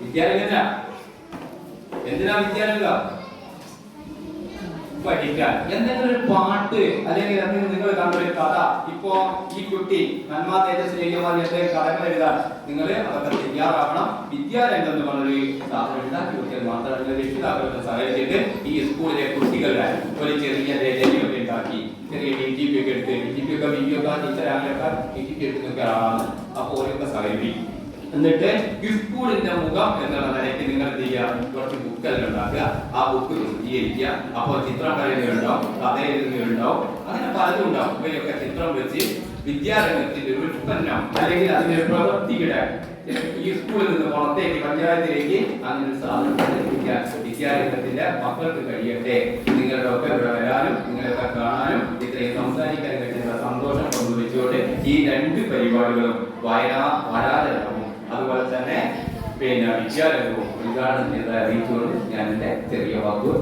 വിദ്യാരംഗത്തിനാ എന്തിനാ വിദ്യാരംഗം? പഠിക്കാൻ. എന്തെങ്കിലും ഒരു പാട്ട് അല്ലെങ്കിൽ എന്തെങ്കിലും നിങ്ങൾ കണ്ടൊരു കഥ. ഇപ്പോ ഈ കുട്ടി നന്മ തേജസ് എന്തെങ്കിലും കഥകൾ എഴുതാൻ നിങ്ങൾ അതൊക്കെ തയ്യാറാവണം. വിദ്യാരംഗം എന്ന് പറഞ്ഞൊരു സാധനം ഉണ്ടാക്കി കൊടുക്കാൻ മാത്രമല്ല രക്ഷിതാക്കളൊക്കെ സഹായിച്ചിട്ട് ഈ സ്കൂളിലെ കുട്ടികളുടെ ഒരു ചെറിയ രചനയൊക്കെ ഉണ്ടാക്കി ചെറിയ DTP ഒക്കെ എടുത്ത് DTP ഒക്കെ വീഡിയോ ടീച്ചറാകലൊക്കെ DTP എടുത്തൊക്കെ ആണ്. അപ്പോൾ ഓരോക്കെ സഹായിക്കും. എന്നിട്ട് സ്കൂളിന്റെ മുഖം എന്നുള്ള നിലയ്ക്ക് നിങ്ങൾ എന്ത് ചെയ്യുക? കുറച്ച് ബുക്കെല്ലാം ഉണ്ടാക്കുക. ആ ബുക്ക് പ്രസിദ്ധീകരിക്കുക. അപ്പോൾ ചിത്രം വരയുന്നുണ്ടാവും, കഥ എഴുതുന്നുണ്ടാവും, അങ്ങനെ പലതും ഉണ്ടാവും. ഇവയൊക്കെ ചിത്രം വെച്ച് വിദ്യാരംഗത്തിന്റെ ഒരു ഉൽപ്പന്നം അല്ലെങ്കിൽ അതിന്റെ പ്രവൃത്തിയുടെ ഈ സ്കൂളിൽ നിന്ന് പുറത്തേക്ക് പഞ്ചായത്തിലേക്ക് അങ്ങനെ ഒരു സാധനം വിദ്യാരംഗത്തിന്റെ മക്കൾക്ക് കഴിയട്ടെ. നിങ്ങളുടെ ഒക്കെ ഇവിടെ വരാനും നിങ്ങളൊക്കെ കാണാനും ഇത്രയും സംസാരിക്കാൻ കഴിയുന്ന സന്തോഷം പങ്കുവെച്ചുകൊണ്ട് ഈ രണ്ട് പരിപാടികളും വാരാതരവും അതുപോലെ തന്നെ വിദ്യാരംഗവും ഉദ്ഘാടനം ചെയ്ത് അറിയിച്ചുകൊണ്ട് ഞാൻ എൻ്റെ ചെറിയ വാക്കുകൾ